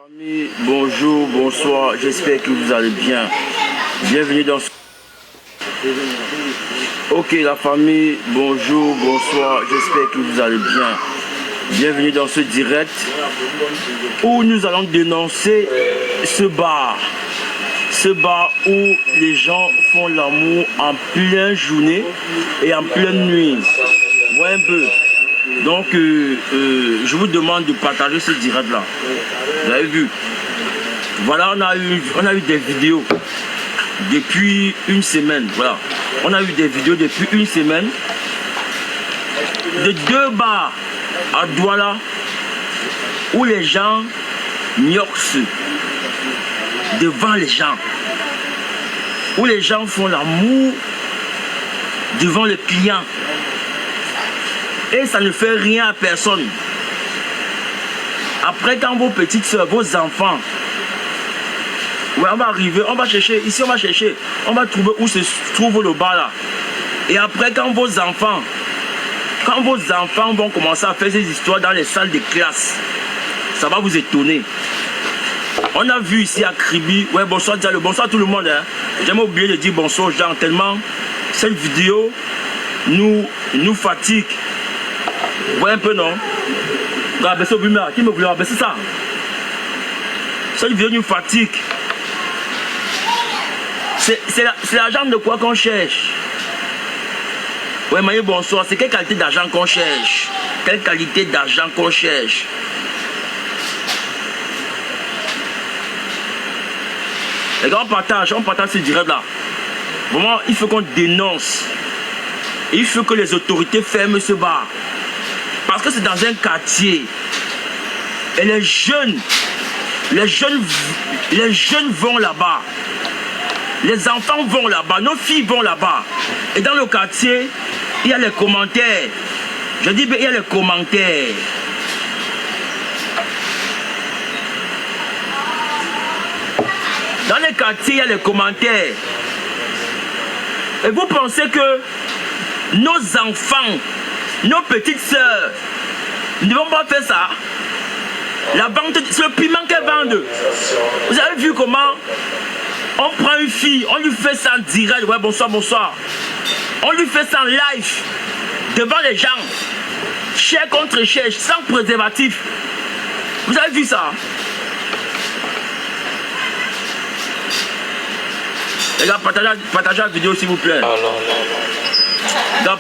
Amis, bonjour, bonsoir, j'espère que vous allez bien. Bienvenue dans ce... Ok la famille, bonjour, bonsoir, j'espère que vous allez bien. Bienvenue dans ce direct où nous allons dénoncer ce bar. Ce bar où les gens font l'amour en pleine journée et en pleine nuit. Voyez un peu. Donc, je vous demande de partager ce direct-là. Vous avez vu. Voilà, on a eu des vidéos depuis une semaine. Voilà. On a eu des vidéos depuis une semaine de deux bars à Douala où les gens mioxent devant les gens. Où les gens font l'amour devant les clients. Et ça ne fait rien à personne. Après, quand vos petites soeurs, vos enfants, ouais, on va arriver, on va chercher, ici on va chercher, on va trouver où se trouve le bar là. Et après, quand vos enfants vont commencer à faire ces histoires dans les salles de classe, ça va vous étonner. On a vu ici à Kribi, ouais, bonsoir Diallo, bonsoir tout le monde. Hein. J'ai jamais oublié de dire bonsoir aux gens, tellement cette vidéo nous fatigue. Vous voyez un peu, non? Rabaisser au bumeur, qui me voulait rabaisser ça? Cette vidéo nous fatigue. C'est l'argent de quoi qu'on cherche? Ouais, Maïe, bonsoir. C'est quelle qualité d'argent qu'on cherche? Quelle qualité d'argent qu'on cherche? Les gars, on partage ce direct là. Vraiment, il faut qu'on dénonce. Il faut que les autorités ferment ce bar. Parce que c'est dans un quartier. Et les jeunes vont là-bas. Les enfants vont là-bas. Nos filles vont là-bas. Et dans le quartier, il y a les commentaires. Je dis bien, il y a les commentaires. Dans les quartiers, il y a les commentaires. Et vous pensez que nos enfants, nos petites sœurs ne vont pas faire ça? La vente, c'est le piment qu'elles vendent. Vous avez vu comment on prend une fille, on lui fait ça en direct. Ouais, bonsoir, bonsoir. On lui fait ça en live devant les gens. Chair contre chair, sans préservatif. Vous avez vu ça? Les gars, partagez la vidéo s'il vous plaît.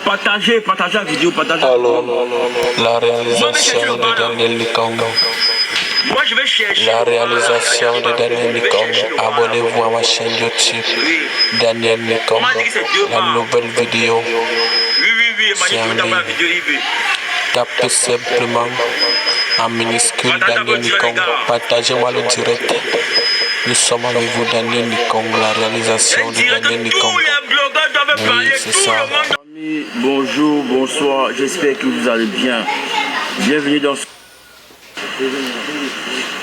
Partagez la vidéo, partagez. La réalisation de Daniel Nikongo. Moi je vais chercher. La réalisation de Daniel Nikongo. Abonnez-vous à ma chaîne YouTube. Daniel Nikongo. La nouvelle vidéo. Oui, magnifique dans ma vidéo. Tapez simplement en minuscule Daniel Nikongo. Partagez-moi le direct. Nous sommes avec vous, Daniel Nikongo. La réalisation de Daniel Nikongo. Oui, c'est ça. Bonjour, bonsoir, j'espère que vous allez bien. Bienvenue dans ce...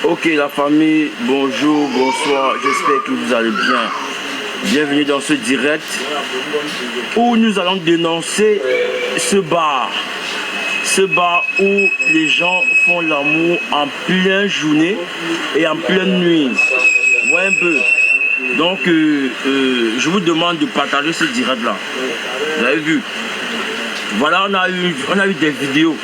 Ok la famille, bonjour, bonsoir, j'espère que vous allez bien. Bienvenue dans ce direct où nous allons dénoncer ce bar. Ce bar où les gens font l'amour en pleine journée et en pleine nuit. Voyez un peu. Donc, je vous demande de partager ce direct là. Vous avez vu. Voilà, on a eu des vidéos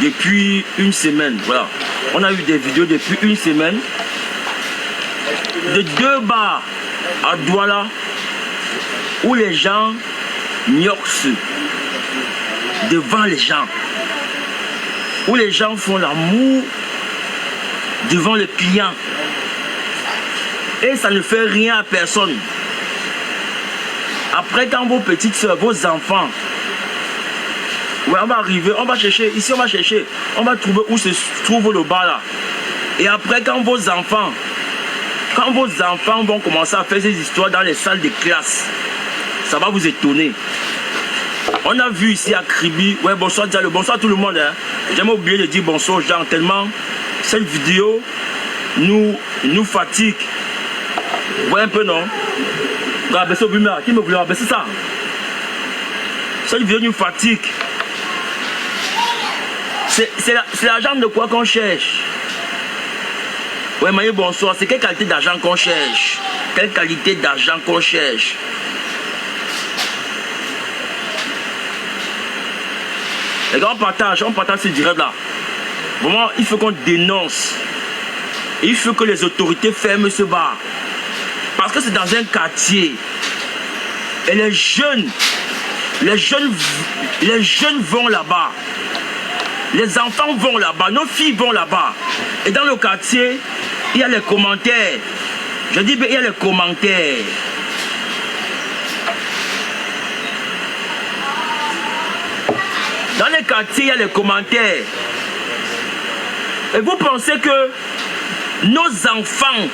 depuis une semaine. Voilà. On a eu des vidéos depuis une semaine de deux bars à Douala où les gens mioxent devant les gens. Où les gens font l'amour devant les clients. Et ça ne fait rien à personne. Après, quand vos petites soeurs, vos enfants, ouais, on va arriver, on va chercher, ici on va chercher, on va trouver où se trouve le bar là. Et après, quand vos enfants vont commencer à faire ces histoires dans les salles de classe, ça va vous étonner. On a vu ici à Kribi, ouais, bonsoir Diallo, bonsoir tout le monde. Hein. J'ai jamais oublié de dire bonsoir aux gens, tellement cette vidéo nous fatigue. Vous voyez un peu, non? Rabaisser au bumeur, qui me voulait rabaisser ça? Cette vidéo nous fatigue. C'est l'argent de quoi qu'on cherche? Ouais, Maïe, bonsoir. C'est quelle qualité d'argent qu'on cherche? Quelle qualité d'argent qu'on cherche? Les gars, on partage ce direct-là. Vraiment, il faut qu'on dénonce. Il faut que les autorités ferment ce bar. Parce que c'est dans un quartier. Et les jeunes vont là-bas. Les enfants vont là-bas. Nos filles vont là-bas. Et dans le quartier, il y a les commentaires. Je dis bien, il y a les commentaires. Dans les quartiers, il y a les commentaires. Et vous pensez que nos enfants,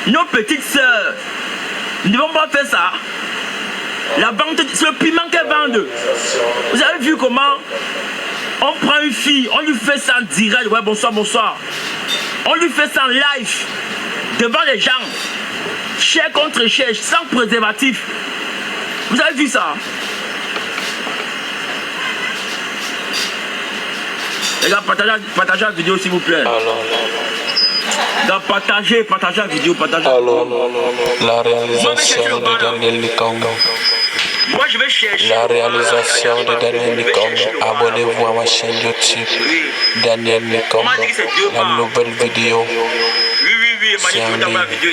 nos petites sœurs, ne vont pas faire ça? La vente, c'est le piment qu'elles vendent. Vous avez vu comment on prend une fille, on lui fait ça en direct. Ouais, bonsoir, bonsoir. On lui fait ça en live, devant les gens. Chair contre chair, sans préservatif. Vous avez vu ça? Les gars, partagez la vidéo s'il vous plaît. Partagez la vidéo, partagez. La réalisation de Daniel Nikongo. Moi je vais chercher. La réalisation de Daniel Nikongo. Abonnez-vous à ma chaîne YouTube. Daniel Nikongo. La nouvelle vidéo. Oui, la vidéo.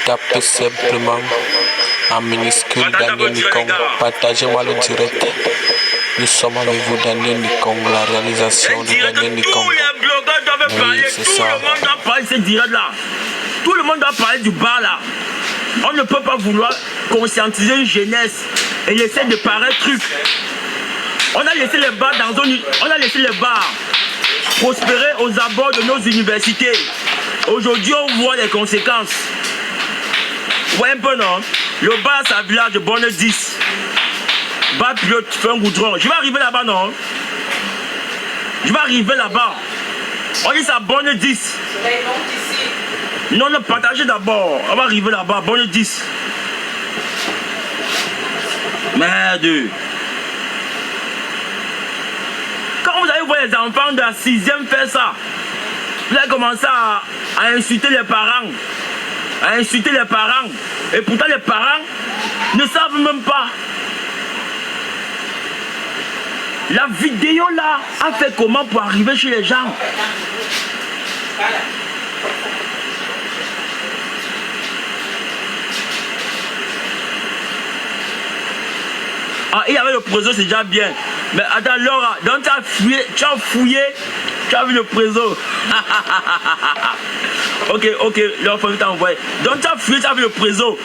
Tapez simplement en minuscule Daniel Nikongo. Partagez-moi le direct. Nous sommes avec vous, Daniel Nikongo, la réalisation de Daniel Nikongo. Tous les blogueurs doivent parler, c'est tout ça. le monde doit parler de ce direct-là. Tout le monde doit parler du bar là. On ne peut pas vouloir conscientiser une jeunesse et laisser de pareils trucs. On a laissé les bars prospérer aux abords de nos universités. Aujourd'hui, on voit les conséquences. Ouais, un peu non. Le bar, c'est un village de Bonne 10. Bas pilote, fais un goudron. Je vais arriver là-bas, non? Je vais arriver là-bas. On dit ça, Bonne 10. Non, partagez d'abord. On va arriver là-bas, Bonne 10. Merde. Quand vous allez voir les enfants de la 6e faire ça, vous allez commencer à insulter les parents. Et pourtant, les parents ne savent même pas. La vidéo là a fait comment pour arriver chez les gens? Ah, il y avait le préso, c'est déjà bien. Mais attends, Laura, donc tu as fouillé, tu as vu le préso. ok, Laura, faut t'envoyer. Donc tu as fouillé, tu as vu le préso.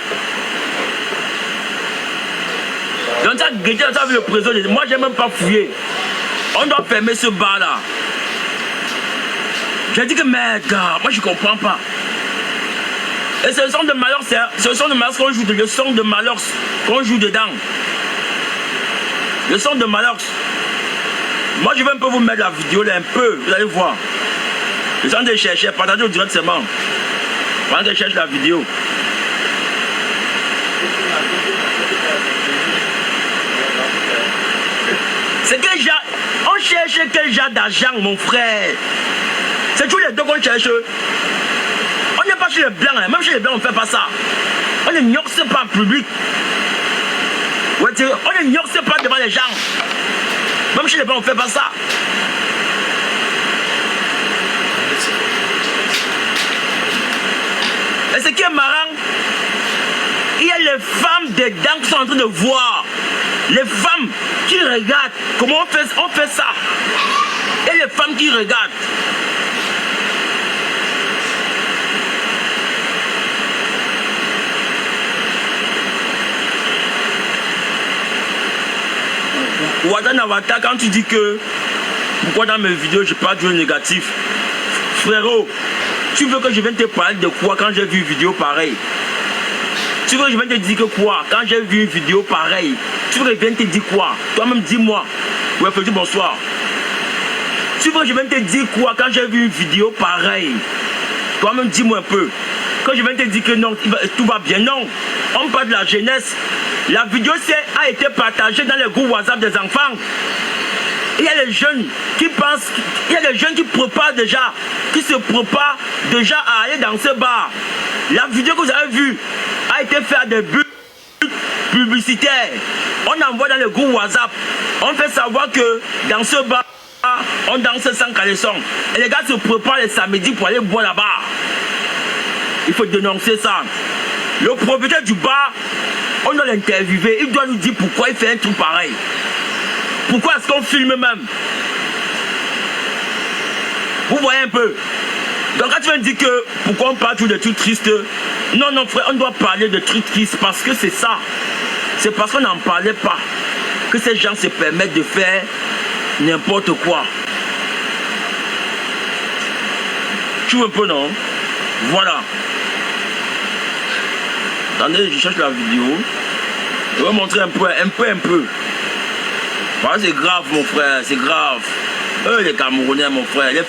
Donc tu as guetté, tu as vu le préso. Moi, j'ai même pas fouillé. On doit fermer ce bar là. J'ai dit que merde, gars, moi je comprends pas. Et c'est le son de malheur, c'est le son de malheur qu'on joue, le son de malheur qu'on joue dedans. Le son de malheur. Moi je vais un peu vous mettre la vidéo là un peu, vous allez voir. Le son de chercher, partagez au direct seulement. Pendant que je cherche la vidéo. C'est quel genre, on cherche quel genre d'argent mon frère. C'est tous les deux qu'on cherche. On n'est pas chez les blancs, hein. Même chez les blancs on ne fait pas ça. On ne nioxe pas en public. Ouais, on ne nioxe pas devant les gens. Même chez les blancs on ne fait pas ça. Et ce qui est marrant, il y a les femmes dedans qui sont en train de voir. Les femmes qui regardent comment on fait ça. Et les femmes qui regardent. Wadan Avata, quand tu dis que pourquoi dans mes vidéos je parle du négatif, frérot, tu veux que je vienne te parler de quoi quand j'ai vu une vidéo pareille? Tu veux que je vienne te dire que quoi quand j'ai vu une vidéo pareille? Tu veux que je vienne te dire quoi? Toi-même dis-moi. Ouais, petit bonsoir. Tu veux que je vienne te dire quoi quand j'ai vu une vidéo pareille? Toi-même dis-moi un peu. Quand je viens te dire que non, tout va bien, non. On parle de la jeunesse. La vidéo a été partagée dans les groupes WhatsApp des enfants. Il y a les jeunes qui pensent, il y a des jeunes qui préparent déjà, qui se préparent déjà à aller dans ce bar. La vidéo que vous avez vue a été faite à des buts publicitaires. On envoie dans le groupe WhatsApp. On fait savoir que dans ce bar, on danse sans caleçon. Et les gars se préparent les samedis pour aller boire là-bas. Il faut dénoncer ça. Le propriétaire du bar, on doit l'interviewer. Il doit nous dire pourquoi il fait un truc pareil. Pourquoi est-ce qu'on filme même? Vous voyez un peu? Donc quand tu me dis que pourquoi on parle toujours de trucs tristes, non, non frère, on doit parler de trucs tristes parce que c'est ça. C'est parce qu'on n'en parlait pas que ces gens se permettent de faire n'importe quoi. Tu vois un peu, non? Voilà. Attendez, je cherche la vidéo. Je vais montrer un peu. Voilà, c'est grave, mon frère, c'est grave. Eux, les Camerounais, mon frère, les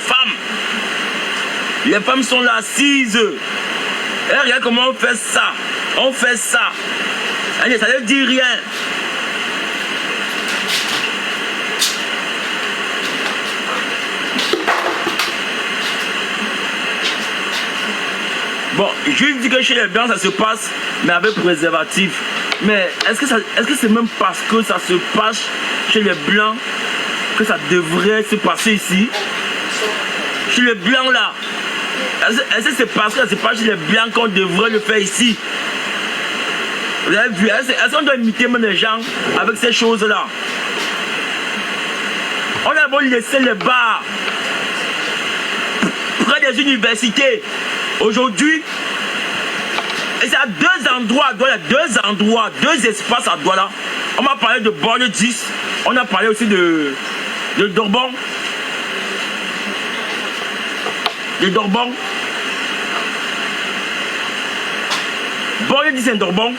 femmes sont là assises. Et regarde comment on fait ça. On fait ça. Allez, ça ne dit rien. Bon, je dis que chez les blancs ça se passe, mais avec préservatif. Mais est-ce que c'est même parce que ça se passe chez les blancs que ça devrait se passer ici? Chez les blancs là, est-ce que c'est parce que ça se passe chez les blancs qu'on devrait le faire ici? Vous avez vu, est-ce qu'on doit imiter même les gens avec ces choses là? On a beau laisser les bars près des universités. Aujourd'hui, et c'est à deux endroits, deux espaces à Douala. On m'a parlé de Bordeaux 10, on a parlé aussi de Dorbon. De Dorbon. Bordeaux 10 et Dorbon.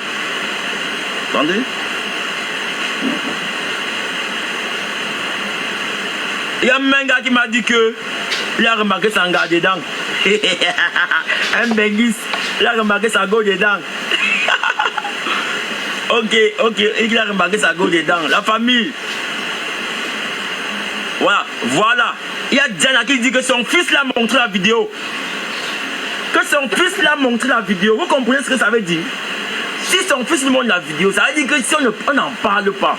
Attendez. Il y a un gars qui m'a dit que il a remarqué son gars dedans. Un Bengis, il a remarqué sa go dedans. Ok, il a remarqué sa go dedans. La famille. Voilà. Il y a Diana qui dit que son fils l'a montré la vidéo. Vous comprenez ce que ça veut dire? Si son fils lui montre la vidéo, ça veut dire que si on n'en parle pas,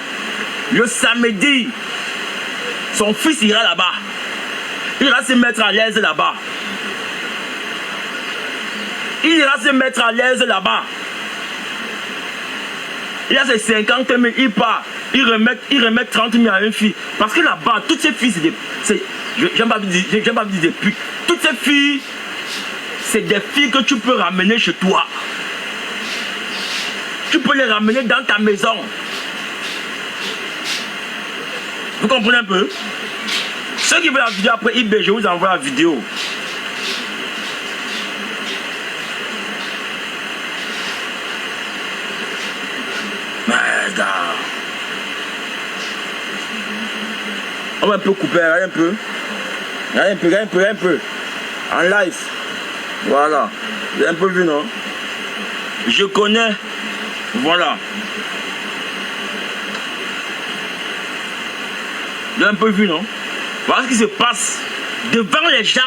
le samedi, son fils ira là-bas. Il ira se mettre à l'aise là-bas. Il a ses 50 000, il part. Il remet 30 000 à une fille. Parce que là-bas, toutes ces filles, j'aime pas dire des putes. Toutes ces filles, c'est des filles que tu peux ramener chez toi. Tu peux les ramener dans ta maison. Vous comprenez un peu? Ceux qui veulent la vidéo après eBay, je vous envoie la vidéo. Merde. On va un peu couper, un peu. Un peu. En live. Voilà. Vous avez un peu vu, non? Je connais. Voilà. Vous avez un peu vu, non? Voilà ce qui se passe devant les gens.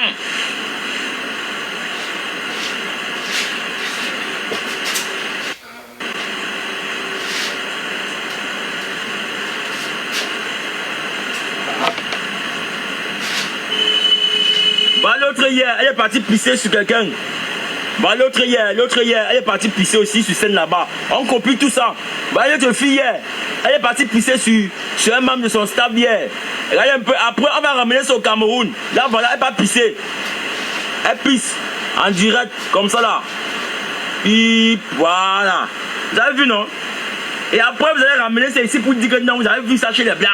Voilà, l'autre hier, elle est partie pisser sur quelqu'un. Voilà, l'autre hier, elle est partie pisser aussi sur scène là-bas. On copie tout ça. Voilà, l'autre fille hier, elle est partie pisser sur un membre de son staff hier. Regardez un peu, après on va ramener ça au Cameroun. Là voilà, elle va pisser. Elle pisse en direct, comme ça là. Et voilà. Vous avez vu, non? Et après vous allez ramener ça ici pour dire que non, vous avez vu ça chez les blancs.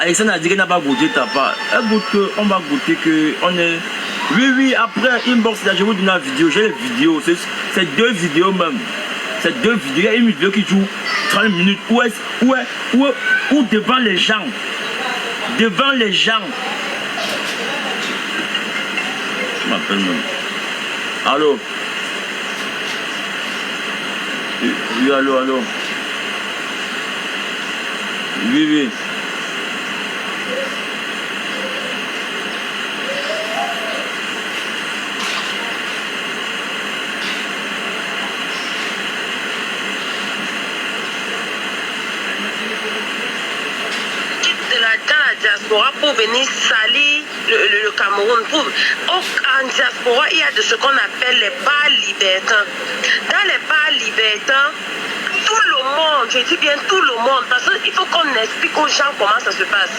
Alexandre a dit qu'elle n'a pas goûté ta part. Elle goûte que, on va goûter que, on est... Oui, après, inbox, là, je vous donne la vidéo. J'ai les vidéos. C'est deux vidéos même. C'est deux vidéos. Il y a une vidéo qui joue 30 minutes, ou devant les gens. Devant les gens. Je m'appelle même. Allô? Oui, allô. Oui. Dans la diaspora pour venir salir le Cameroun. En diaspora, il y a de ce qu'on appelle les bars libertins. Dans les bars libertins, tout le monde, je dis bien tout le monde, parce qu'il faut qu'on explique aux gens comment ça se passe.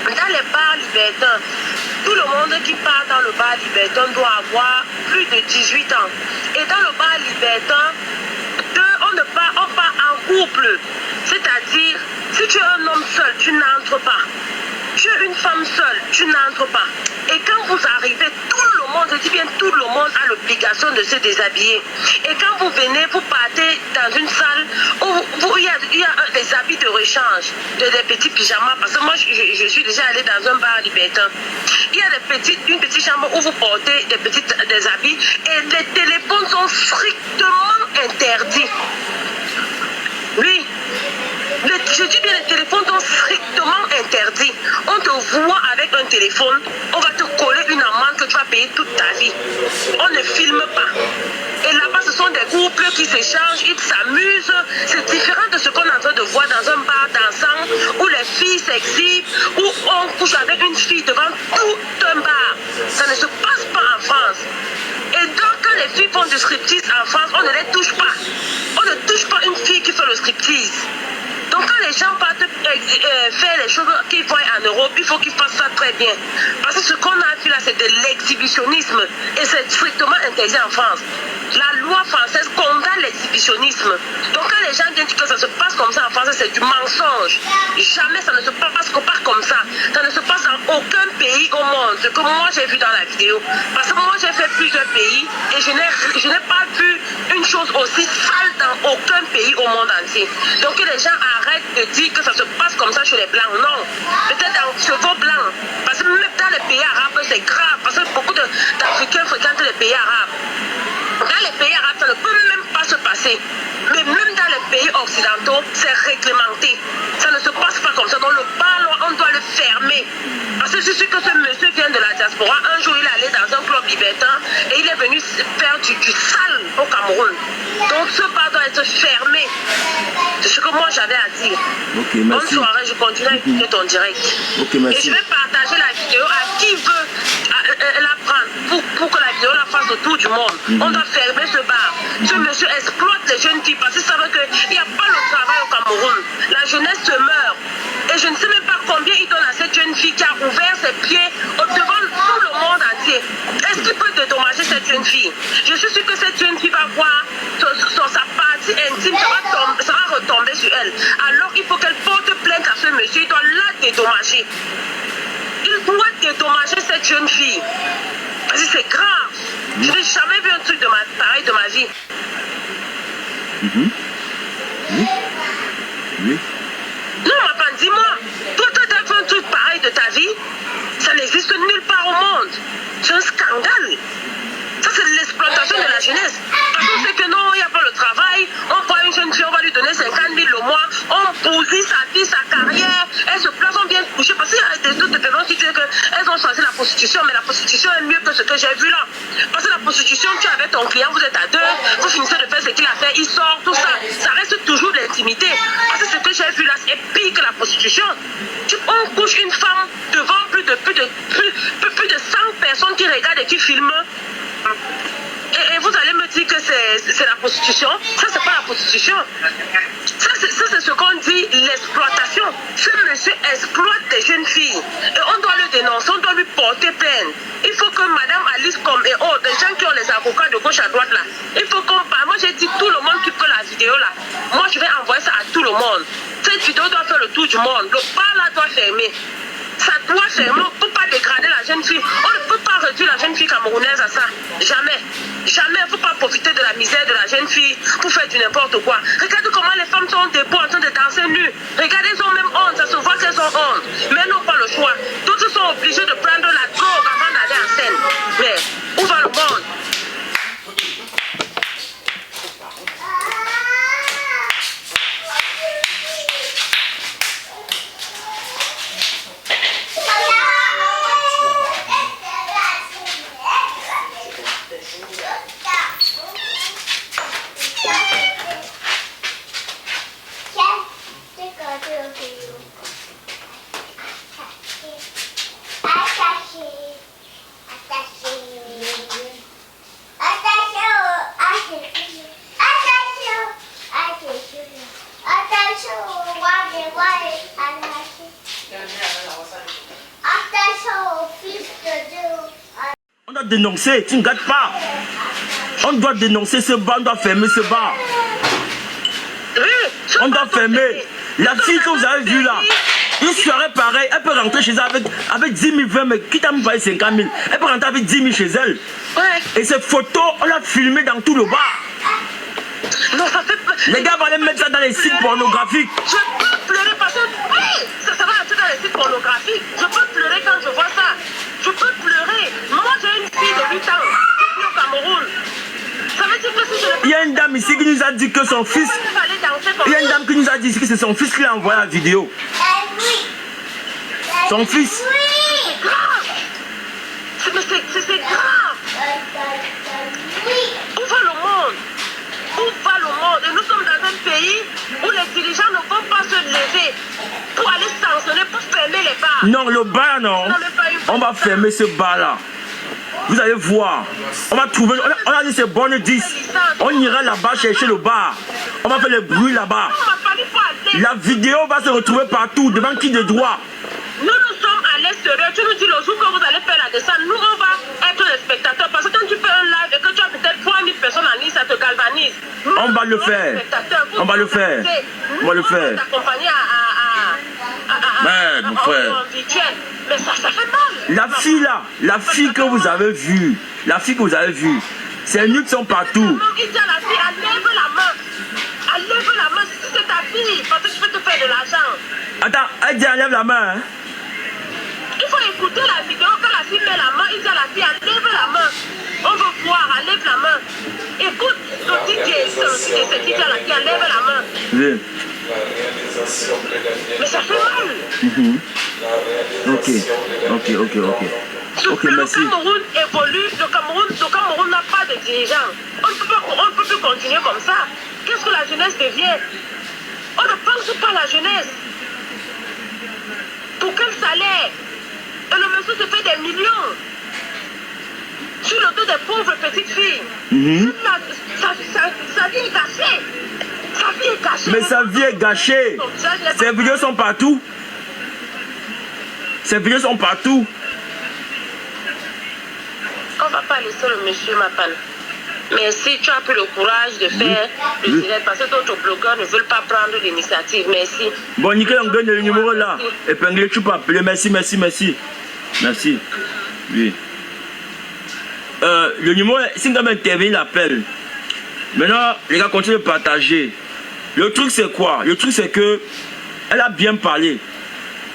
Dans les bars libertins, tout le monde qui part dans le bar libertin doit avoir plus de 18 ans. Et dans le bar libertin, on part en couple. C'est-à-dire, si tu es un homme seul, tu n'entres pas. Tu es une femme seule, tu n'entres pas. Et quand vous arrivez, tout le monde, je dis bien tout le monde a l'obligation de se déshabiller. Et quand vous venez, vous partez dans une salle où il y a des habits de rechange, des petits pyjamas. Parce que moi, je suis déjà allée dans un bar libertin. Il y a une petite chambre où vous portez des habits et les téléphones sont strictement interdits. Oui. Je dis bien, les téléphones sont strictement interdits. On te voit avec un téléphone, on va te coller une amende que tu vas payer toute ta vie. On ne filme pas. Et là-bas, ce sont des couples qui s'échangent, ils s'amusent. C'est différent de ce qu'on est en train de voir dans un bar dansant où les filles s'exhibent, où on couche avec une fille devant tout un bar. Ça ne se passe pas en France. Et donc, quand les filles font du striptease en France, on ne les touche pas. On ne touche pas une fille qui fait le striptease. Donc quand les gens partent faire les choses qu'ils voient en Europe, il faut qu'ils fassent ça très bien. Parce que ce qu'on a vu là, c'est de l'exhibitionnisme. Et c'est strictement interdit en France. La loi française condamne l'exhibitionnisme. Donc quand les gens viennent dire que ça se passe comme ça en France, c'est du mensonge. Jamais ça ne se passe comme ça. Ça ne se passe dans aucun pays au monde. Ce que moi j'ai vu dans la vidéo. Parce que moi j'ai fait plusieurs pays et je n'ai pas vu une chose aussi sale dans aucun pays au monde entier. Donc que les gens arrêtent de dire que ça se passe comme ça chez les Blancs. Non. Peut-être chez vos Blancs. Parce que même dans les pays arabes, c'est grave. Parce que beaucoup d'Africains fréquentent les pays arabes. Dans les pays arabes, ça ne peut même pas se passer. Mais même dans les pays occidentaux, c'est réglementé. Ça ne se passe pas comme ça. Donc le bar, on doit le fermer. Parce que c'est sûr que ce monsieur vient de la diaspora. Un jour, il est allé dans un club libertin et il est venu faire du sale au Cameroun. Donc ce bar doit être fermé. C'est ce que moi j'avais à dire. Ok, merci. Bonne soirée, je continue à écouter ton direct. Ok, merci. Et je vais partager la vidéo à qui veut la prendre pour que la vidéo la fasse autour du monde. On doit fermer ce bar. Ce monsieur exploite les jeunes filles parce qu'il savait qu'il n'y a pas le travail au Cameroun. La jeunesse se meurt. Et je ne sais même pas combien il donne à cette jeune fille qui a ouvert ses pieds devant tout le monde entier. Est-ce qu'il peut dédommager cette jeune fille? Je suis sûre que cette jeune fille va voir sa partie intime, ça va retomber sur elle. Alors il faut qu'elle porte plainte à ce monsieur, il doit la dédommager. Il doit dédommager cette jeune fille. Parce que c'est grave. Je n'ai jamais vu un truc pareil de ma vie. Oui. Non, ma femme, dis-moi, toi, tu as fait un truc pareil de ta vie? Ça n'existe nulle part au monde. C'est un scandale. Ça, c'est de l'exploitation de la jeunesse. Parce qu'on sait que non, il n'y a pas le travail. On voit une jeune fille, on va lui donner 50 000 le mois. On bousille sa vie, sa carrière. Elle se place, on vient toucher. Parce qu'il y a des autres personnes qui disent qu'elles ont choisi la prostitution. Mais la prostitution est mieux que ce que j'ai vu là. Parce que la prostitution, tu es avec ton client, vous êtes à deux. Vous finissez de faire ce qu'il a fait, il sort, tout ça. Ça reste toujours de l'intimité. Parce que ce que j'ai vu là, c'est pire que la prostitution. On couche une femme devant plus de 100 personnes qui regardent et qui filment. Et vous allez me dire que c'est la prostitution. Ça, c'est pas la prostitution. Ça, c'est ce qu'on dit, l'exploitation. Ce monsieur exploite des jeunes filles. Et on doit le dénoncer, on doit lui porter plainte. Il faut que Madame Alice comme et autres, des gens qui ont les avocats de gauche à droite là, il faut qu'on parle. Moi, j'ai dit tout le monde qui peut la vidéo là. Moi, je vais envoyer ça à tout le monde. Cette vidéo doit faire le tour du monde. Le bar là doit fermer. Ça doit fermer. On ne peut pas dégrader la jeune fille. On ne peut pas réduire la jeune fille camerounaise à ça. Jamais. Jamais. Il ne faut pas profiter de la misère de la jeune fille pour faire du n'importe quoi. Regarde comment les femmes sont debout en train de danser nus. Regardez, ils ont même honte, ça se voit qu'elles ont honte. Mais elles n'ont pas le choix. D'autres sont obligés de prendre la drogue avant d'aller en scène. Mais où va le monde? On doit dénoncer, tu ne gâtes pas. On doit dénoncer ce bar, on doit fermer ce bar. On doit fermer. La fille que vous avez vue là, une soirée pareille, elle peut rentrer chez elle avec 10 000, 20 000, quitte à me payer 50 000. Elle peut rentrer avec 10 000 chez elle. Et cette photo, on l'a filmée dans tout le bar. Non, ça fait peur. Les gars vont aller mettre ça dans les sites pornographiques. Je peux pleurer parce que oui, ça va entrer dans les sites pornographiques. Je peux pleurer quand je vois ça. Je peux pleurer. Moi, j'ai une fille de 8 ans au Cameroun. Ça veut dire que si je le... Il y a une dame ici qui nous a dit que son fils... Il y a une dame qui nous a dit que c'est son fils qui a envoyé la vidéo. Son fils. C'est grave. C'est grave. Où va le monde? Où va le monde? Et nous sommes dans un pays où les dirigeants ne vont pas se lever pour aller sanctionner, pour fermer les bars. Non, le bar, non. On va fermer ce bar-là. Vous allez voir. On va trouver... On a dit c'est bonne 10. On ira là-bas chercher le bar. On va faire le bruit là-bas. La vidéo va se retrouver partout. Devant qui de droit? Nous sommes à l'extérieur. Tu nous dis le jour que vous allez faire la descente, nous on va être les spectateurs. Parce que quand tu fais un live et que tu as peut-être 3000 personnes en ligne, ça te galvanise. Nous, on va le faire. On va le faire. On va le faire. On va t'accompagner mon frère. en virtuel. Mais ça fait mal. La fille là, la fille que vous avez vue, ces nudes sont partout. Il dit à la fille, elle lève la main. Elle lève la main, c'est ta fille, parce que tu peux te faire de l'argent. Attends, elle dit elle lève la main. Hein? Il faut écouter la vidéo, quand la fille met la main, il dit à la fille, elle lève la main. On veut voir, elle lève la main. Écoute, le DJ, c'est qui dit à la fille, elle lève la main. Oui. Mais ça fait mal. Ok, Le merci. Cameroun évolue, le Cameroun n'a pas de dirigeants. On ne peut plus continuer comme ça. Qu'est-ce que la jeunesse devient? On ne pense pas à la jeunesse. Pour quel salaire? Et le monsieur se fait des millions sur le dos des pauvres petites filles. Sa vie est gâchée. Sa vie est gâchée. Mais sa vie est gâchée. Ces vidéos sont partout. Ces vidéos sont partout. On ne va pas laisser le monsieur m'appelle. Mais si tu as pris le courage de faire le direct, parce que d'autres blogueurs ne veulent pas prendre l'initiative. Merci. Bon, nickel, on donne le numéro là. Épinglé, tu peux appeler. Merci. Merci. Oui. Le numéro, si vous avez intervenu, l'appel. Maintenant, les gars, continuez de partager. Le truc, c'est quoi? Le truc, c'est que elle a bien parlé.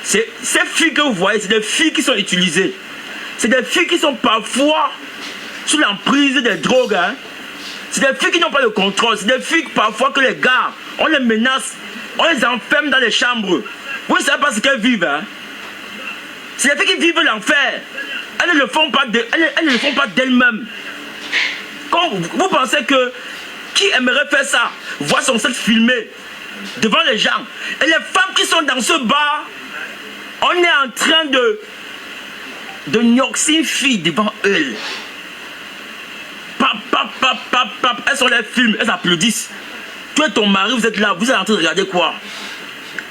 Ces filles que vous voyez, c'est des filles qui sont utilisées. C'est des filles qui sont parfois sous l'emprise des drogues. Hein? C'est des filles qui n'ont pas de contrôle. C'est des filles parfois que les gars, on les menace, on les enferme dans les chambres. Vous ne savez pas ce qu'elles vivent. Hein? C'est des filles qui vivent l'enfer. Elles ne le font pas d'elles-mêmes. Quand vous pensez que qui aimerait faire ça, voir son sexe filmé devant les gens. Et les femmes qui sont dans ce bar, on est en train de gnoxer une fille devant eux. Elles sont les films, elles applaudissent. Tu et ton mari, vous êtes là, vous êtes en train de regarder quoi?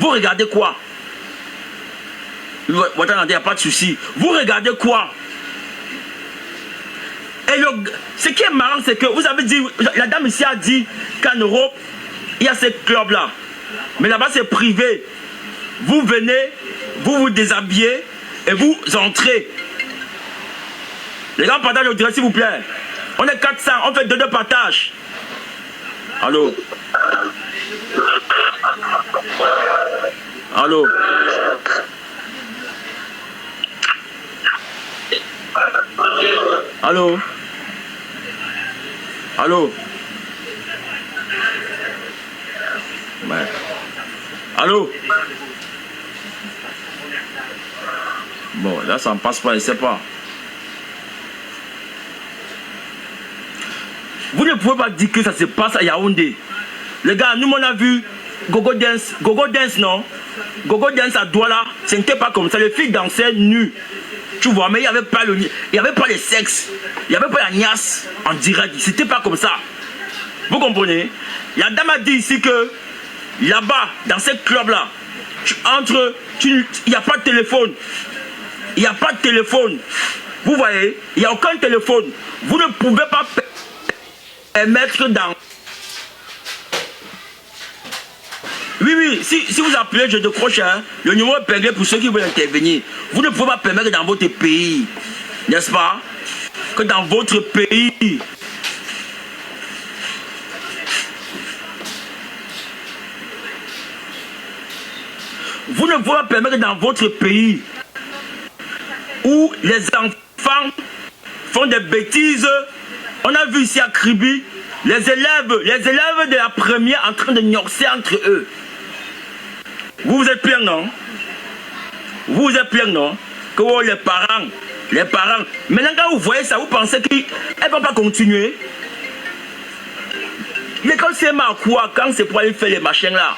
Vous regardez quoi? Attendez, il n'y a pas de souci. Vous regardez quoi? Et ce qui est marrant, c'est que vous avez dit, la dame ici a dit qu'en Europe, il y a ces clubs-là. Mais là-bas, c'est privé. Vous venez, vous vous déshabillez et vous entrez. Les gars, partagez le direct, s'il vous plaît. On est 400, on fait 2 partages. Allô? Allô? Allô? Allô? Ouais. Allô? Bon, là, ça ne passe pas, je ne sais pas. Vous ne pouvez pas dire que ça se passe à Yaoundé. Les gars, nous, on a vu Gogo Dance, non? Gogo Dance à Douala, ce n'était pas comme ça. Les filles dansaient nues. Tu vois, mais il n'y avait pas les sexes. Il n'y avait pas la niasse en direct. C'était pas comme ça. Vous comprenez? La dame a dit ici que là-bas, dans ces clubs-là, il n'y a pas de téléphone. Il n'y a pas de téléphone. Vous voyez, il n'y a aucun téléphone. Vous ne pouvez pas permettre dans... Oui, si vous appelez, je décroche, hein, le numéro est payé pour ceux qui veulent intervenir. Vous ne pouvez pas permettre dans votre pays, n'est-ce pas, que dans votre pays, vous ne pouvez pas permettre dans votre pays où les enfants font des bêtises. On a vu ici à Kribi, les élèves de la première en train de gnorcer entre eux. Vous êtes plein, non? Vous êtes plein, non? Que oh, les parents. Maintenant, quand vous voyez ça, vous pensez qu'elles ne vont pas continuer? L'école, c'est ma quoi quand c'est pour aller faire les machins là?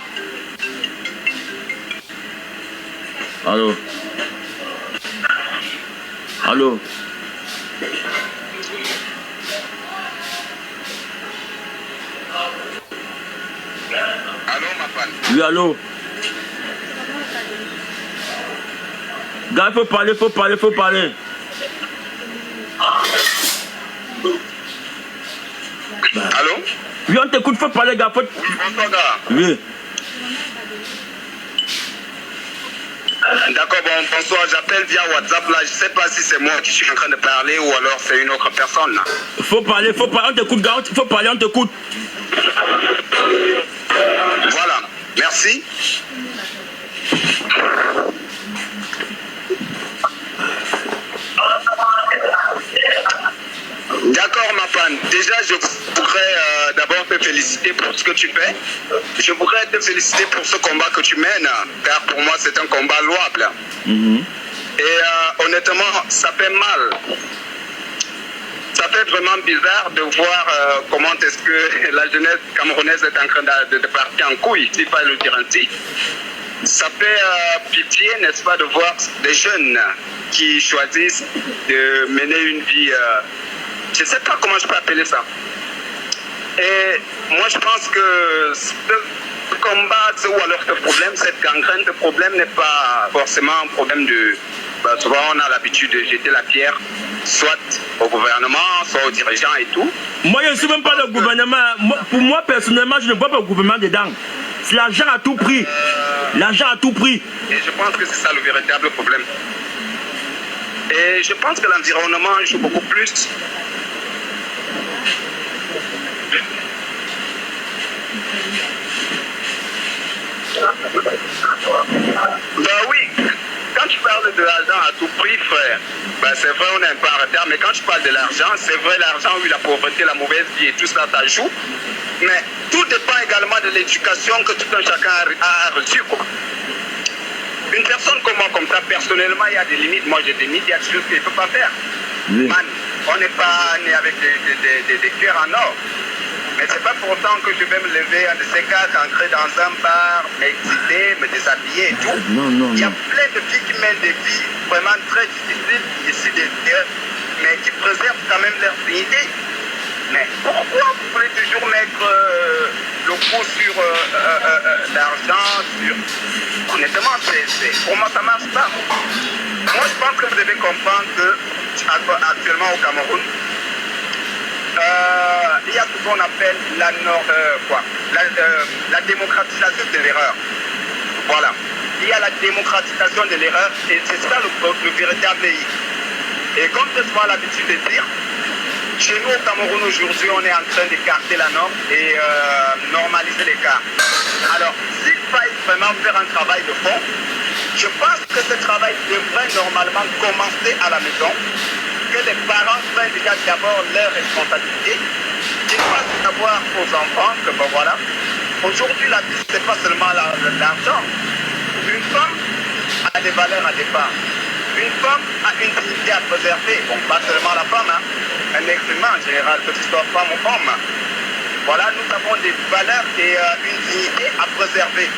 Allô? Allô? Allô, ma femme? Oui, allô? Gars, il faut parler. Allô? Oui, on t'écoute, faut parler, gars. Bonsoir, gars. Oui. D'accord, bon, bonsoir. J'appelle via WhatsApp là. Je sais pas si c'est moi qui suis en train de parler ou alors c'est une autre personne là. Faut parler, on t'écoute, gars. Faut parler, on t'écoute. Voilà, merci. D'accord, ma femme. Déjà, je voudrais d'abord te féliciter pour ce que tu fais. Je voudrais te féliciter pour ce combat que tu mènes, car pour moi, c'est un combat louable. Et honnêtement, ça fait mal. Ça fait vraiment bizarre de voir comment est-ce que la jeunesse camerounaise est en train de partir en couille, s'il fallait le dire ainsi. Ça fait pitié, n'est-ce pas, de voir des jeunes qui choisissent de mener une vie, je ne sais pas comment je peux appeler ça. Et moi, je pense que ce combat, ou alors ce problème, cette gangrène, ce problème n'est pas forcément un problème de... souvent, on a l'habitude de jeter la pierre, soit au gouvernement, soit aux dirigeants et tout. Moi, je ne suis même pas le gouvernement. Pour moi, personnellement, je ne vois pas le gouvernement dedans. C'est l'argent à tout prix. L'argent à tout prix. Et je pense que c'est ça le véritable problème. Et je pense que l'environnement joue beaucoup plus. Ben oui, quand tu parles de l'argent à tout prix, frère, ben c'est vrai, on est un peu en retard, mais quand tu parles de l'argent, c'est vrai, l'argent, oui, la pauvreté, la mauvaise vie et tout ça, ça joue. Mais tout dépend également de l'éducation que tout un chacun a reçue, quoi. Une personne comme moi, comme ça, personnellement, il y a des limites. Moi, j'ai des limites, il y a des choses qu'il ne peut pas faire. Oui. Man, on n'est pas né avec des cœurs en or. Mais c'est pas pour autant que je vais me lever un de ces cas, entrer dans un bar, m'exciter, me déshabiller et tout. Non. Il y a plein de filles qui mènent des vies vraiment très difficiles ici, mais qui préservent quand même leur dignité. Mais pourquoi vous voulez toujours mettre le coup sur l'argent, sur... Honnêtement, pour moi, ça ne marche pas. Moi, je pense que vous devez comprendre que actuellement au Cameroun, il y a ce qu'on appelle la démocratisation de l'erreur. Voilà. Il y a la démocratisation de l'erreur et c'est ça le véritable pays. Et comme c'est souvent l'habitude de dire, chez nous au Cameroun aujourd'hui, on est en train d'écarter la norme et normaliser l'écart. Alors, s'il faille vraiment maintenant faire un travail de fond. Je pense que ce travail devrait normalement commencer à la maison, que les parents prennent déjà d'abord leurs responsabilités, qu'ils fassent savoir aux enfants que bon voilà, aujourd'hui la vie c'est pas seulement l'argent. Une femme a des valeurs à départ. Une femme a une dignité à préserver. Bon, pas seulement la femme, hein. Un être humain en général, que ce soit femme ou homme. Voilà, nous avons des valeurs et une dignité à préserver.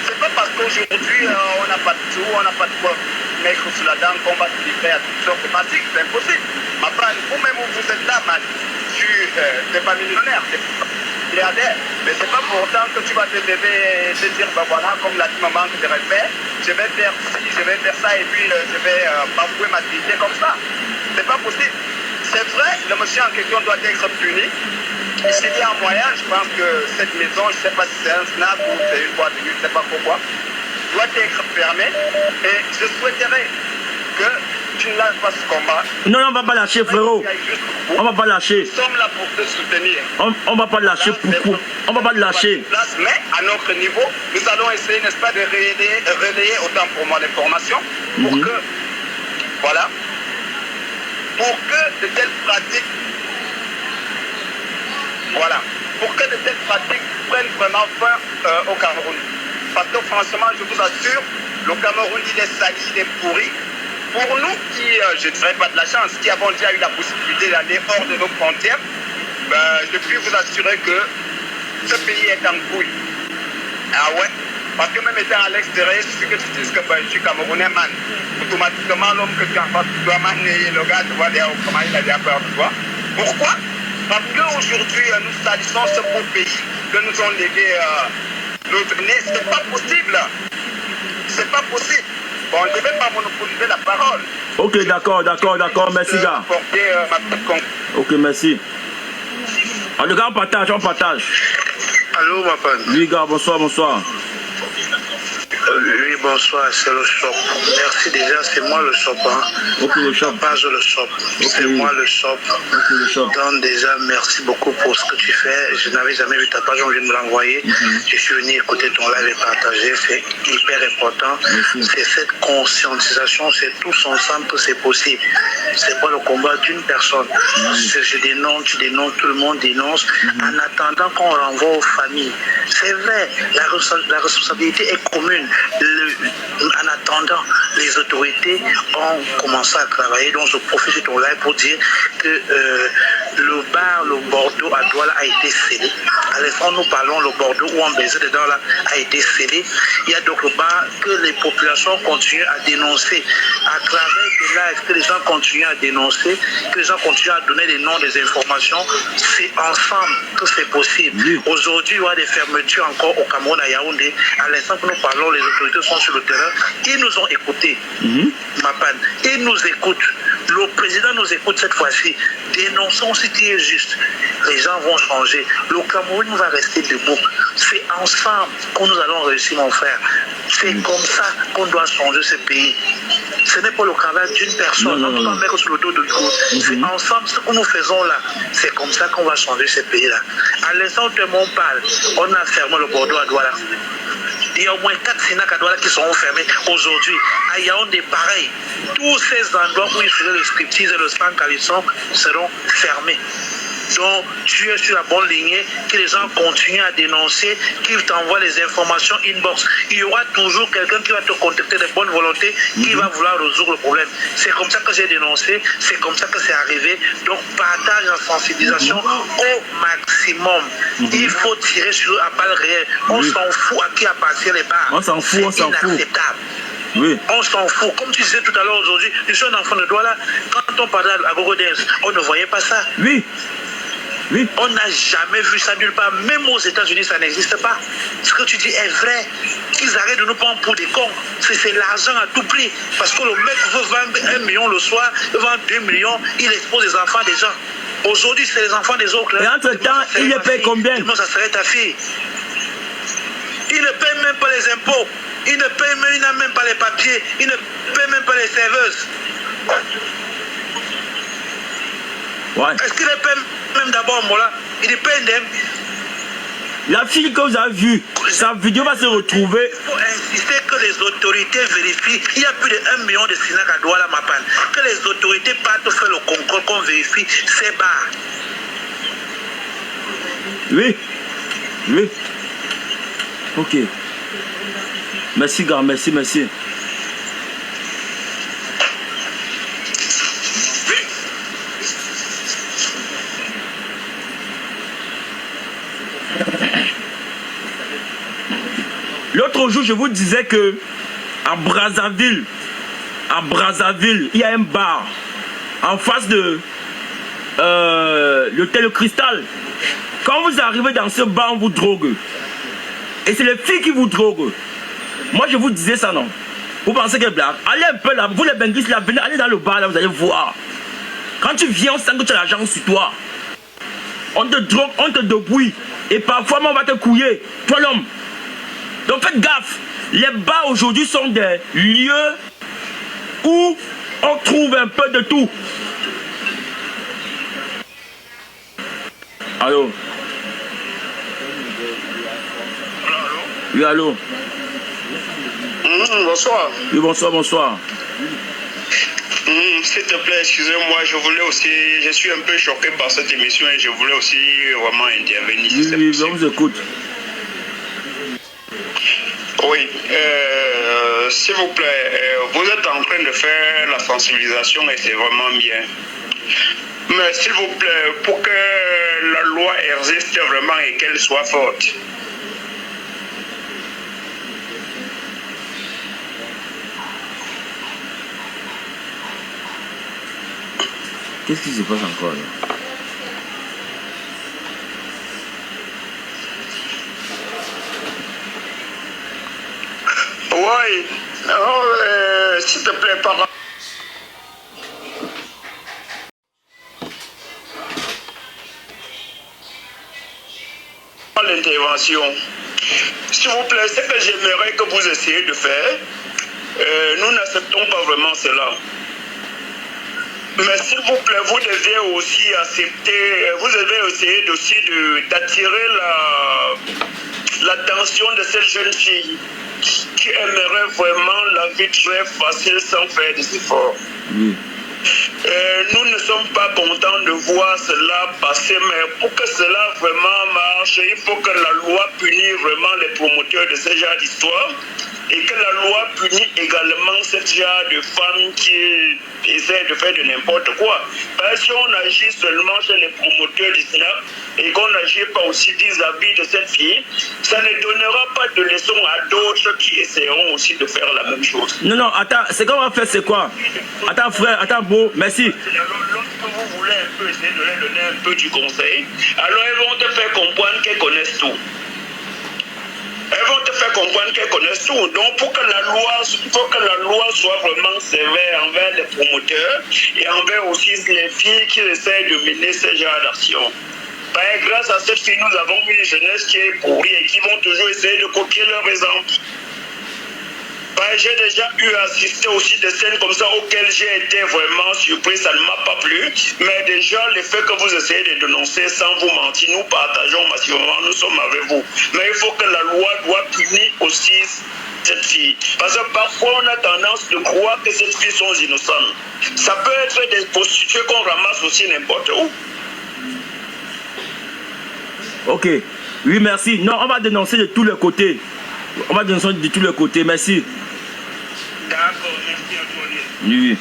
C'est pas parce qu'aujourd'hui on n'a pas de sous, on n'a pas de quoi mettre sous la dent qu'on va se livrer à toutes sortes de pratiques. C'est impossible. Ma femme, vous-même où vous êtes là, tu n'es pas millionnaire, tu es milliardaire. Mais c'est pas pour autant que tu vas te lever et te dire, ben voilà, comme l'a dit maman que je vais faire, je vais faire ci, je vais faire ça et puis je vais bafouer ma dignité comme ça. C'est pas possible. C'est vrai, le monsieur en question doit être puni. Et s'il y a un moyen, je pense que cette maison, je ne sais pas si c'est un snap ou c'est une boîte de nuit, je ne sais pas pourquoi, doit être fermée. Et je souhaiterais que tu ne lâches pas ce combat. Non, on ne va pas lâcher, frérot. On ne va pas lâcher. Nous sommes là pour te soutenir. On ne va pas lâcher. On ne va pas lâcher. Mais à notre niveau, nous allons essayer, n'est-ce pas, de relayer autant pour moi l'information pour que, voilà, pour que de telles pratiques, voilà, pour que de telles pratiques prennent vraiment fin au Cameroun. Parce que franchement, je vous assure, le Cameroun, il est sali, il est pourri. Pour nous qui, je ne dirais pas de la chance, qui avons déjà eu la possibilité d'aller hors de nos frontières, ben, je puis vous assurer que ce pays est en couille. Ah ouais, parce que même étant à l'extérieur, il suffit que tu dises que ben, je suis Camerounais, man. Automatiquement, l'homme que tu en face, tu dois manier le gars, tu vois déjà comment il a déjà peur de toi. Pourquoi? Parce qu'aujourd'hui, nous salissons ce beau pays que nous ont légué notre nez. C'est pas possible. C'est pas possible. Bon, je ne vais pas monopoliser la parole. Ok, d'accord, merci gars. Ok, merci. En tout cas, on partage. Allô, ma femme. Oui, gars, bonsoir. Oui, bonsoir, c'est le shop. Merci déjà, c'est moi le shop. Hein. Ok, le shop. Pas le shop, c'est moi le shop. Ok, le shop. Donc déjà, merci beaucoup pour ce que tu fais. Je n'avais jamais vu ta page, on vient de me l'envoyer. Je suis venu écouter ton live et partager, c'est hyper important. C'est cette conscientisation, c'est tous ensemble que c'est possible. C'est pas le combat d'une personne. Je dénonce, tu dénonces, tout le monde dénonce. En attendant qu'on renvoie aux familles. C'est vrai, la responsabilité est commune. En attendant, les autorités ont commencé à travailler. Donc je profite de ton live pour dire que le bar, le Bordeaux à Douala a été scellé. À l'instant nous parlons, le Bordeaux où on baisait dedans là a été scellé. Il y a d'autres bars que les populations continuent à dénoncer. À travers des lives que les gens continuent à dénoncer, que les gens continuent à donner les noms des informations, c'est ensemble que c'est possible. Aujourd'hui, il y aura des fermetures encore au Cameroun, à Yaoundé. À l'instant que nous parlons, les autorités sont sur le terrain. Ils nous ont écoutés, Mapan. Ils nous écoutent. Le président nous écoute cette fois-ci. Dénonçons ce qui est juste. Les gens vont changer. Le Cameroun va rester debout. C'est ensemble que nous allons réussir, mon frère. C'est comme ça qu'on doit changer ce pays. Ce n'est pas le travail d'une personne. On doit mettre sur le dos de l'autre. C'est ensemble ce que nous faisons là. C'est comme ça qu'on va changer ce pays-là. À l'instant où on parle, on a fermé le Bordeaux à Douala. Il y a au moins 4 Sénats à Douala qui seront fermés aujourd'hui. À Yaoundé, pareil. Tous ces endroits où ils faisaient le striptease et le sang calisson seront fermés. Donc, tu es sur la bonne lignée, que les gens continuent à dénoncer, qu'ils t'envoient les informations inbox. Il y aura toujours quelqu'un qui va te contacter de bonne volonté, qui va vouloir résoudre le problème. C'est comme ça que j'ai dénoncé, c'est comme ça que c'est arrivé. Donc, partage la sensibilisation au maximum. Il faut tirer sur à balle réelle. On s'en fout à qui appartient les bars. On s'en fout, on s'en fout. Inacceptable. Oui. On s'en fout. Comme tu disais tout à l'heure aujourd'hui, je suis un enfant de Douala. Quand on parlait à Gogo Dance, on ne voyait pas ça. Oui. Oui. On n'a jamais vu ça nulle part. Même aux États-Unis, ça n'existe pas. Ce que tu dis est vrai. Qu'ils arrêtent de nous prendre pour des cons. C'est l'argent à tout prix. Parce que le mec veut vendre 1 million le soir, il veut vendre 2 millions, il expose les enfants des gens. Aujourd'hui, c'est les enfants des autres. Et entre-temps, il les paye combien? Sinon, ça serait ta fille. Il ne paye même pas les impôts. Il ne paye même, il n'a même pas les papiers. Il ne paye même pas les serveuses. Ouais. Est-ce qu'il les paye même d'abord, Mola? Il paye indemne. La fille que vous avez vue, sa vidéo va se retrouver. Il faut insister que les autorités vérifient. Il y a plus de 1 million de Sinak à Douala Mapan. Que les autorités partent faire le contrôle, qu'on vérifie ces bars. Oui. Oui. Ok. Merci, gars. Merci, merci. L'autre jour, je vous disais que à Brazzaville, il y a un bar en face de l'hôtel Cristal. Quand vous arrivez dans ce bar, on vous drogue. Et c'est les filles qui vous droguent. Moi, je vous disais ça, non? Vous pensez que blague? Allez un peu là, vous les benguistes là, venez, allez dans le bar là, vous allez voir. Quand tu viens, on sent que tu as l'argent sur toi. On te drogue, on te débrouille. Et parfois, on va te couiller. Toi l'homme. Donc faites gaffe. Les bars aujourd'hui sont des lieux où on trouve un peu de tout. Allô? Oui, allô? Bonsoir. Oui, bonsoir, bonsoir. S'il te plaît, excusez-moi, je suis un peu choqué par cette émission et je voulais aussi vraiment intervenir. Oui, on vous écoute. Oui, s'il vous plaît, vous êtes en train de faire la sensibilisation et c'est vraiment bien. Mais s'il vous plaît, pour que la loi existe vraiment et qu'elle soit forte, qu'est-ce qui se passe encore là? oui, s'il te plaît, par l'intervention, s'il vous plaît, ce que j'aimerais que vous essayez de faire, nous n'acceptons pas vraiment cela. Mais s'il vous plaît, vous devez aussi accepter, vous devez essayer aussi d'attirer l'attention de cette jeune fille qui aimerait vraiment la vie très facile sans faire des efforts. Oui. Nous ne sommes pas contents de voir cela passer, mais pour que cela vraiment marche, il faut que la loi punisse vraiment les promoteurs de ce genre d'histoire et que la loi punisse également ce genre de femmes qui essaient de faire de n'importe quoi. Parce que si on agit seulement chez les promoteurs d'islam et qu'on n'agit pas aussi vis-à-vis de cette fille, ça ne donnera pas de leçon à d'autres qui essaieront aussi de faire la même chose. Non, non, attends, ce qu'on va faire, c'est quoi? Attends, frère, attends, beau, merci. Lorsque vous voulez un peu essayer de leur donner un peu du conseil, alors elles vont te faire comprendre qu'elles connaissent tout. Elles vont te faire comprendre qu'elles connaissent tout. Donc, pour que la loi, il faut que la loi soit vraiment sévère envers les promoteurs et envers aussi les filles qui essaient de mener ce genre d'action. Grâce à cette fille, nous avons une jeunesse qui est pourrie et qui vont toujours essayer de copier leur exemple. J'ai déjà eu à assister aussi des scènes comme ça auxquelles j'ai été vraiment surpris, ça ne m'a pas plu. Mais déjà, les faits que vous essayez de dénoncer sans vous mentir, nous partageons massivement, nous sommes avec vous. Mais il faut que la loi doit punir aussi cette fille. Parce que parfois, on a tendance de croire que ces filles sont innocentes. Ça peut être des prostituées qu'on ramasse aussi n'importe où. Ok, oui, merci. Non, on va dénoncer de tous les côtés. On va dénoncer de tous les côtés, merci. D'accord, merci à toi. Oui.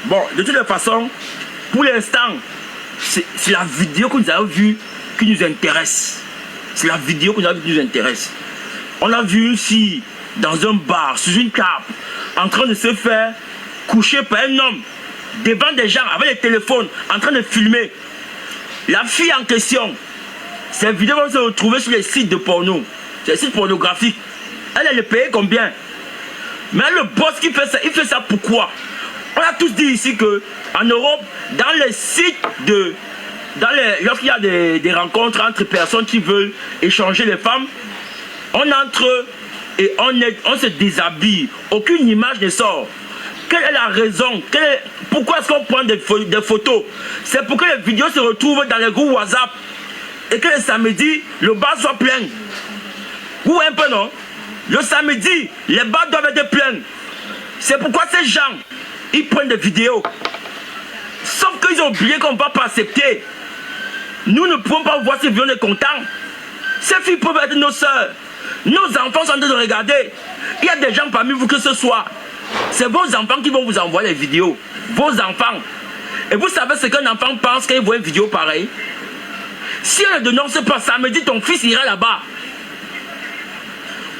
Bon, de toutes les façons, pour l'instant, c'est la vidéo que nous avons vue qui nous intéresse. C'est la vidéo que nous avons vue qui nous intéresse. On a vu une fille dans un bar, sous une cape, en train de se faire coucher par un homme, devant des gens, avec les téléphones, en train de filmer. La fille en question, ces vidéos vont se retrouver sur les sites de porno, sur les sites pornographiques. Elle est payée combien? Mais le boss qui fait ça, il fait ça pourquoi? On a tous dit ici que en Europe, dans les sites de... lorsqu'il y a des rencontres entre personnes qui veulent échanger les femmes, on entre et on se déshabille. Aucune image ne sort. Quelle est la raison? Pourquoi est-ce qu'on prend des photos? C'est pour que les vidéos se retrouvent dans les groupes WhatsApp. et que le samedi, le bar soit plein. Vous voyez un peu, non? Le samedi, les bars doivent être pleins. C'est pourquoi ces gens, ils prennent des vidéos. Sauf qu'ils ont oublié qu'on ne va pas accepter. Nous ne pouvons pas voir ces vidéos, on est contents. Ces filles peuvent être nos soeurs. Nos enfants sont en train de regarder. Il y a des gens parmi vous que ce soir. C'est vos enfants qui vont vous envoyer les vidéos. Vos enfants. Et vous savez ce qu'un enfant pense quand il voit une vidéo pareille? Si on ne dénonce pas samedi, ton fils ira là-bas.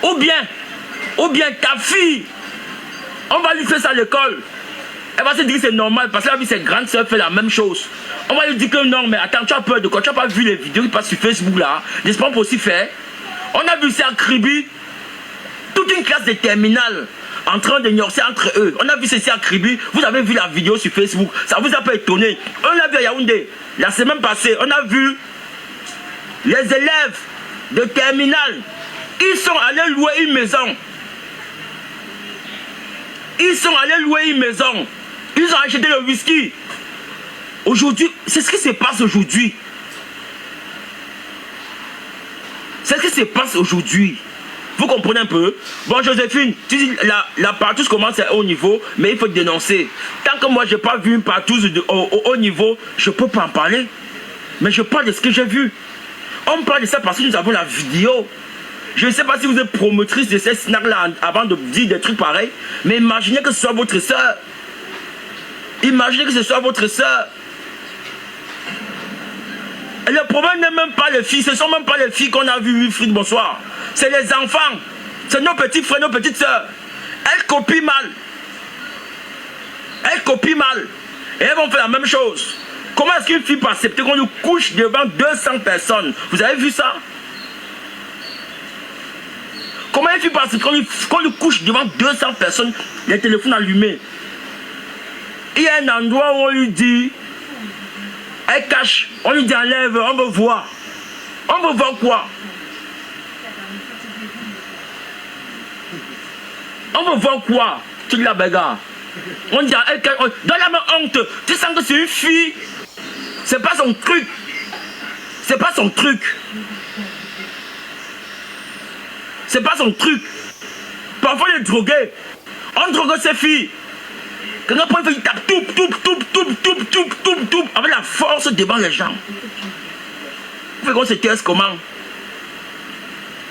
Ou bien ta fille, on va lui faire ça à l'école. Elle va se dire que c'est normal parce que la vie, ses grandes soeurs fait la même chose. On va lui dire que non, mais attends, tu as peur de quoi? Tu n'as pas vu les vidéos qui passent sur Facebook là? N'est-ce pas, on peut aussi faire? On a vu ça à Kribi. Toute une classe de terminale en train de niorcer entre eux. On a vu ceci à Kribi. Vous avez vu la vidéo sur Facebook. Ça vous a pas étonné? On l'a vu à Yaoundé. La semaine passée, on a vu les élèves de terminale. Ils sont allés louer une maison. Ils ont acheté le whisky. Aujourd'hui, c'est ce qui se passe aujourd'hui. C'est ce qui se passe aujourd'hui. Vous comprenez un peu? Bon, Joséphine, tu dis la partouze commence à haut niveau, mais il faut dénoncer. Tant que moi, je n'ai pas vu une partouze au haut niveau, je ne peux pas en parler. Mais je parle de ce que j'ai vu. On parle de ça parce que nous avons la vidéo. Je ne sais pas si vous êtes promotrice de ces snacks-là avant de dire des trucs pareils, mais imaginez que ce soit votre soeur. Imaginez que ce soit votre soeur. Et le problème n'est même pas les filles, ce ne sont même pas les filles qu'on a vues, Wilfried, bonsoir. C'est les enfants. C'est nos petits frères, nos petites soeurs. Elles copient mal. Et elles vont faire la même chose. Comment est-ce qu'une fille peut accepter qu'on nous couche devant 200 personnes? Vous avez vu ça? Comment une fille peut accepter qu'on nous couche devant 200 personnes, les téléphones allumés? Il y a un endroit où on lui dit, elle cache, on lui dit enlève, on veut voir. On veut voir quoi? On veut voir quoi? Tu dis la bagarre. On dit elle cache, dans la main honte. Tu sens que c'est une fille. C'est pas son truc. C'est pas son truc. C'est pas son truc. Parfois les drogués. On drogue ces filles. Quelqu'un prend une fille, il tape tout, avec la force devant les gens. Vous faites qu'on se taise comment?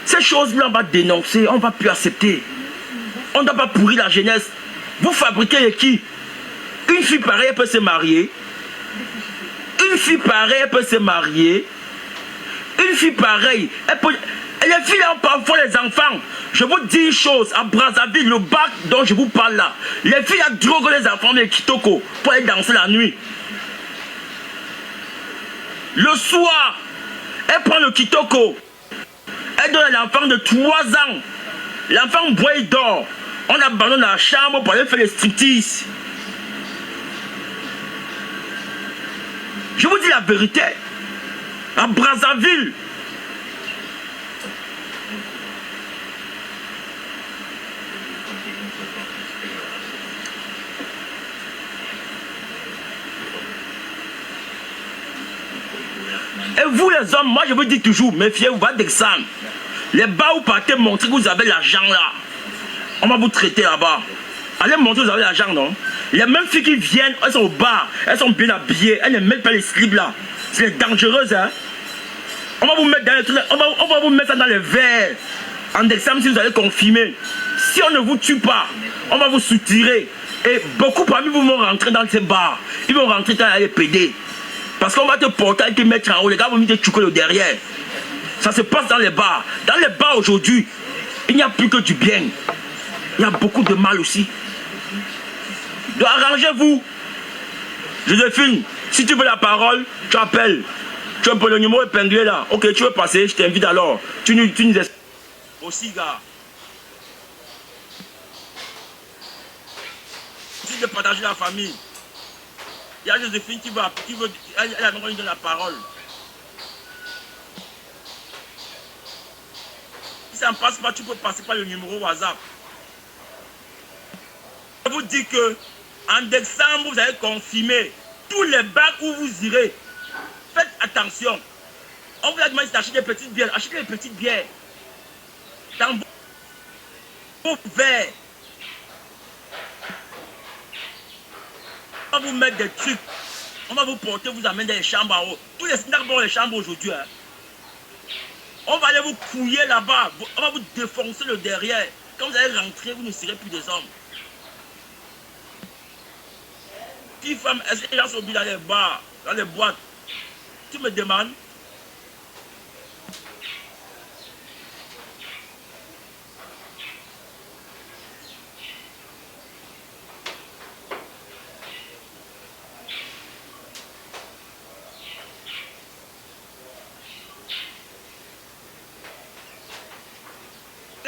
Ces choses-là, on va dénoncer, on ne va plus accepter. On ne doit pas pourrir la jeunesse. Vous fabriquez les qui? Une fille pareille, elle peut se marier. Une fille pareille, elle peut se marier. Une fille pareille, elle peut... Et les filles ont parfois les enfants. Je vous dis une chose, à Brazzaville, le bac dont je vous parle là, les filles ont drogué les enfants de Kitoko pour aller danser la nuit. Le soir, elle prend le Kitoko. Elle donne à l'enfant de 3 ans. L'enfant boit et dort. On abandonne la chambre pour aller faire les striptease. Je vous dis la vérité. À Brazzaville. Et vous les hommes, moi je vous dis toujours, méfiez-vous, va descendre. Les bars où partez, montrez que vous avez l'argent là. On va vous traiter là-bas. Allez montrer que vous avez l'argent, non? Les mêmes filles qui viennent, elles sont au bar, elles sont bien habillées, elles ne mettent pas les slips là. C'est dangereux, hein? On va vous mettre dans les trucs, on va vous mettre ça dans les verres. En décembre, si vous allez confirmer. Si on ne vous tue pas, on va vous soutirer. Et beaucoup parmi vous vont rentrer dans ces bars. Ils vont rentrer dans les PD. Parce qu'on va te porter et te mettre en haut. Les gars vont venir te chouquer le derrière. Ça se passe dans les bars. Dans les bars aujourd'hui, il n'y a plus que du bien. Il y a beaucoup de mal aussi. Donc arrangez-vous. Joséphine, si tu veux la parole, tu appelles. Tu as un peu le numéro épinglé là. Ok, tu veux passer, je t'invite alors. Tu nous expliques. Aussi, gars. Tu veux partager la famille. Il y a Joséphine qui veut elle a besoin de la parole. Si ça ne passe pas, tu peux passer par le numéro WhatsApp. Je vous dis que en décembre, vous allez confirmer tous les bacs où vous irez. Faites attention. On vous a demandé d'acheter des petites bières. Achetez des petites bières. Dans vos verres. On va vous mettre des trucs. On va vous porter, vous amener dans les chambres en haut. Tous les snacks vont dans les chambres aujourd'hui. Hein. On va aller vous couiller là-bas. On va vous défoncer le derrière. Quand vous allez rentrer, vous ne serez plus des hommes. Qui femme, est-ce que les gens sont bien dans les bars, dans les boîtes? Tu me demandes?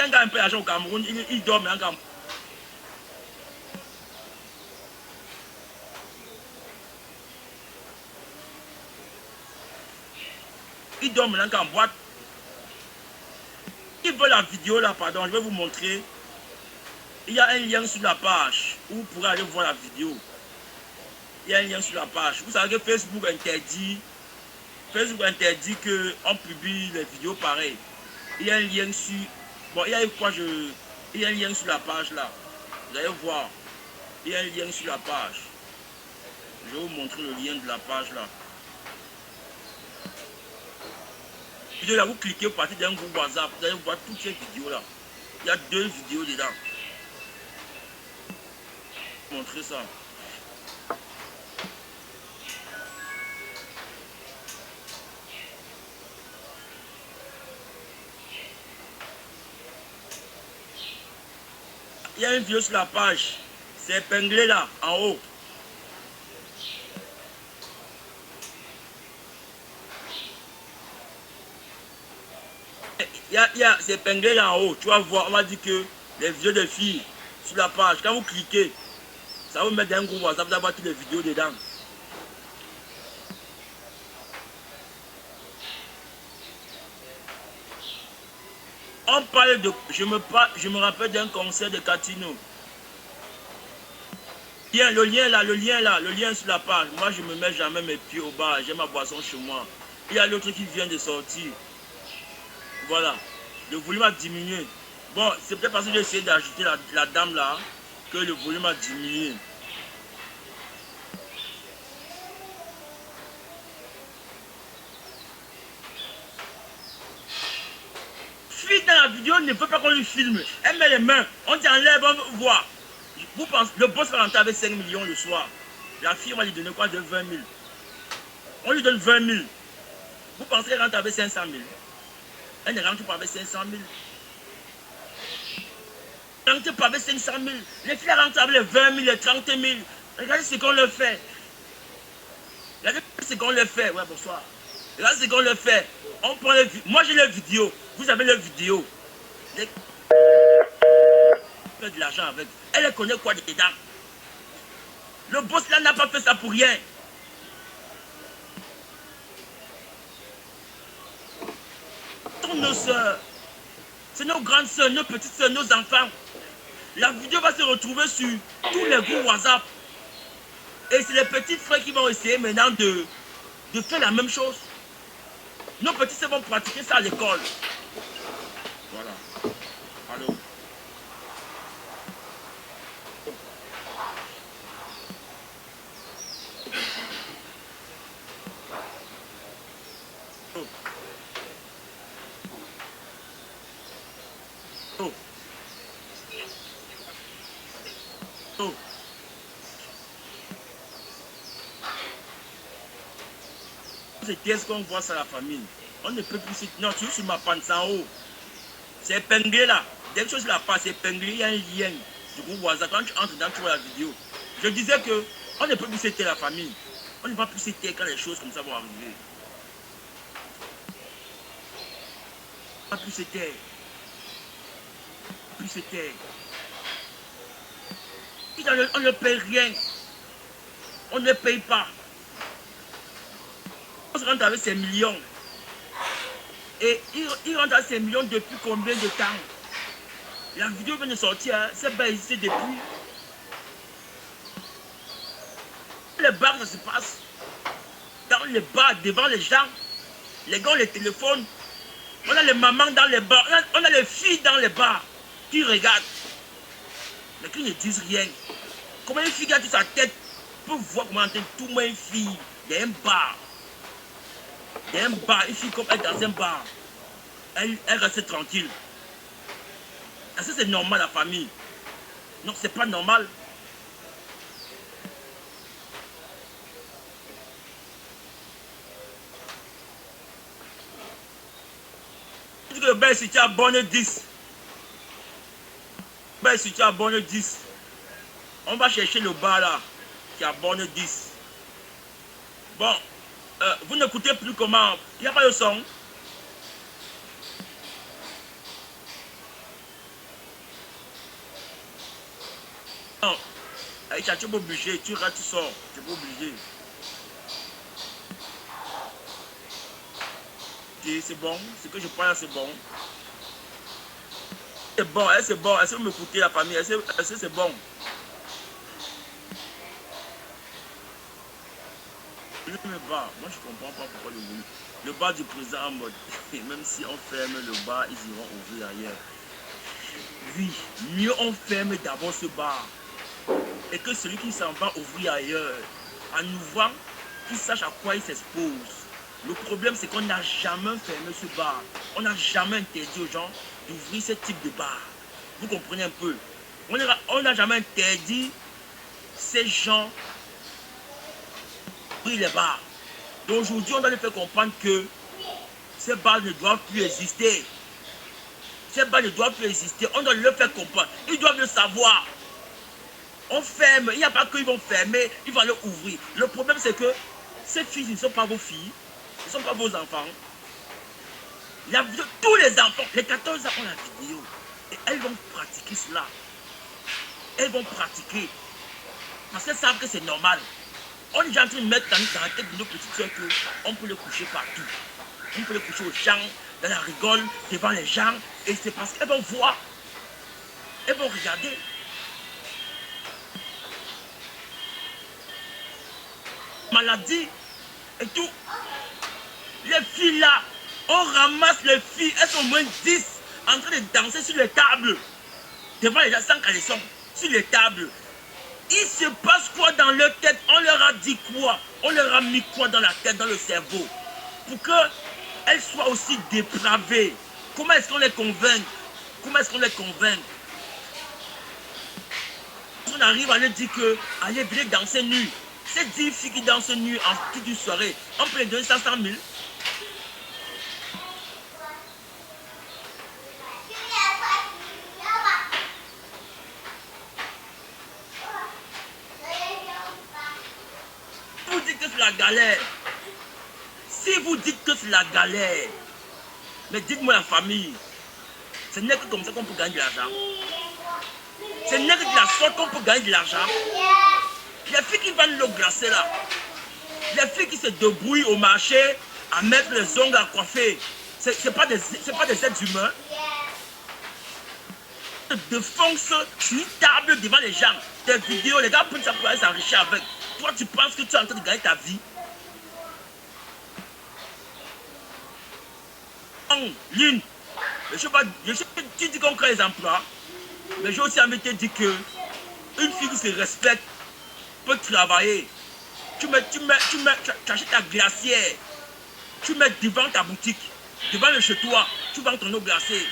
Un gars un peu âgé au Cameroun, il dort mais en Cameroun. Il dort maintenant en boîte. Il veut la vidéo là, pardon, je vais vous montrer. Il y a un lien sur la page où vous pourrez aller voir la vidéo. Il y a un lien sur la page. Vous savez que Facebook interdit qu'on publie les vidéos pareilles. Il y a un lien sur... Bon, il y a quoi il y a un lien sur la page là. Vous allez voir. Il y a un lien sur la page. Je vais vous montrer le lien de la page là. Là, vous cliquez au partir d'un groupe WhatsApp, vous allez voir toutes ces vidéos là. Il y a 2 vidéos dedans. Je vais vous montrer ça. Il y a une vidéo sur la page. C'est épinglé là, en haut. C'est épinglé là en haut. Tu vas voir, on va dire que les vidéos de filles sur la page, quand vous cliquez, ça va vous mettre dans un groupe WhatsApp, vous allez voir toutes les vidéos dedans. On parle de... Je me rappelle d'un concert de Catino. Le lien sur la page. Moi, je ne me mets jamais mes pieds au bar. J'ai ma boisson chez moi. Il y a l'autre qui vient de sortir. Voilà. Le volume a diminué. Bon, c'est peut-être parce que j'ai essayé d'ajouter la dame là que le volume a diminué. Fille dans la vidéo ne veut pas qu'on lui filme. Elle met les mains. On dit enlève, on veut voir. Vous pensez, le boss va rentrer avec 5 millions le soir. La fille, on va lui donner quoi de 20 000. On lui donne 20 000. Vous pensez qu'elle rentre avec 500 000. Elle ne rentre pas avec 500 000. Elle ne rentre pas avec 500 000. Les filles rentrent avec les 20 000, les 30 000. Regardez ce qu'on leur fait. Regardez ce qu'on leur fait. Ouais, bonsoir. Regardez ce qu'on leur fait. On prend les vidéos. Moi, j'ai les vidéos. Vous avez les vidéos. Elle fait de l'argent avec. Elle connaît quoi dedans. Le boss là n'a pas fait ça pour rien. Nos soeurs, c'est nos grandes soeurs, nos petites soeurs, nos enfants. La vidéo va se retrouver sur tous les groupes WhatsApp. Et c'est les petits frères qui vont essayer maintenant de faire la même chose. Nos petits soeurs vont pratiquer ça à l'école. Voilà. Allô. Qu'est-ce qu'on voit ça la famille? On ne peut plus... Non, tu es sur ma panse en haut. C'est épinglé là. Dès que tu es sur la page, c'est épinglé, il y a un lien du groupe WhatsApp. Quand tu entres dedans, tu vois la vidéo. Je disais que on ne peut plus citer la famille. On ne va plus citer quand les choses comme ça vont arriver. On ne va plus citer. Plus citer. On ne paye rien. On ne paye pas. On se rentre avec ces millions. Et il rentre avec ces millions depuis combien de temps? La vidéo vient de sortir, hein? C'est pas existé depuis. Les bars, ça se passe. Dans les bars, devant les gens. Les gars ont les téléphones. On a les mamans dans les bars. On a les filles dans les bars qui regardent. Mais qui ne disent rien. Comment une fille qui a toute sa tête peut voir comment entendre tout le monde une fille dans un bar. Dans un bar, une fille comme elle dans un bar. Elle reste tranquille. Est-ce que c'est normal la famille? Non, c'est pas normal. Je dis que le bail si tu as bonne 10. Ben si tu as bonne 10. On va chercher le bar là. Qui a bonne 10. Bon. Vous n'écoutez plus comment? Il n'y a pas de son. Non. Aïcha, tu es obligé. Tu rates, tu sors. Tu es obligé. Ok, c'est bon. Ce que je prends là, c'est bon. C'est bon, c'est bon. Est-ce que vous m'écoutez la famille? Est-ce que c'est bon? Le bar, moi je comprends pas pourquoi le bar du président en mode, même si on ferme le bar, ils iront ouvrir ailleurs. Oui, mieux on ferme d'abord ce bar. Et que celui qui s'en va ouvrir ailleurs, en ouvrant, qu'il sache à quoi il s'expose. Le problème c'est qu'on n'a jamais fermé ce bar. On n'a jamais interdit aux gens d'ouvrir ce type de bar. Vous comprenez un peu? On n'a jamais interdit ces gens les bars. Donc aujourd'hui, on doit leur faire comprendre que ces bars ne doivent plus exister. Ces bars ne doivent plus exister. On doit leur faire comprendre. Ils doivent le savoir. On ferme. Il n'y a pas qu'ils vont fermer. Ils vont aller ouvrir. Le problème, c'est que ces filles ne sont pas vos filles. Ce ne sont pas vos enfants. Tous les enfants, les 14 ans ont la vidéo. Et elles vont pratiquer cela. Elles vont pratiquer. Parce qu'elles savent que c'est normal. On est déjà en train de mettre dans la tête de nos petites soeurs qu'on peut les coucher partout. On peut les coucher aux gens, dans la rigole, devant les gens. Et c'est parce qu'elles vont voir. Elles vont regarder. Maladie et tout. Les filles là, on ramasse les filles. Elles sont au moins 10 en train de danser sur les tables. Devant les gens sans caleçon. Sur les tables. Il se passe quoi dans leur tête? On leur a dit quoi? On leur a mis quoi dans la tête, dans le cerveau? Pour qu'elles soient aussi dépravées. Comment est-ce qu'on les convainc? Comment est-ce qu'on les convainc? On arrive à leur dire que allez, venez danser nu. Ces 10 filles qui dansent nu en toute une soirée, on peut les donner 500 000. Vous dites que c'est la galère. Si vous dites que c'est la galère, mais dites-moi la famille, ce n'est que comme ça qu'on peut gagner de l'argent. Ce n'est que de la sorte qu'on peut gagner de l'argent. Les filles qui vendent l'eau glacée là, les filles qui se débrouillent au marché à mettre les ongles à coiffer, c'est pas des êtres humains. De fonce sur une table devant les gens. Tes vidéos, les gars peuvent s'enrichir avec. Toi, tu penses que tu es en train de gagner ta vie. Lune, je sais pas, tu dis qu'on crée les emplois, mais j'ai aussi envie de te dire que une fille qui se respecte peut travailler. Tu achètes ta glacière, tu mets devant ta boutique, devant le chez toi, tu vends ton eau glacée.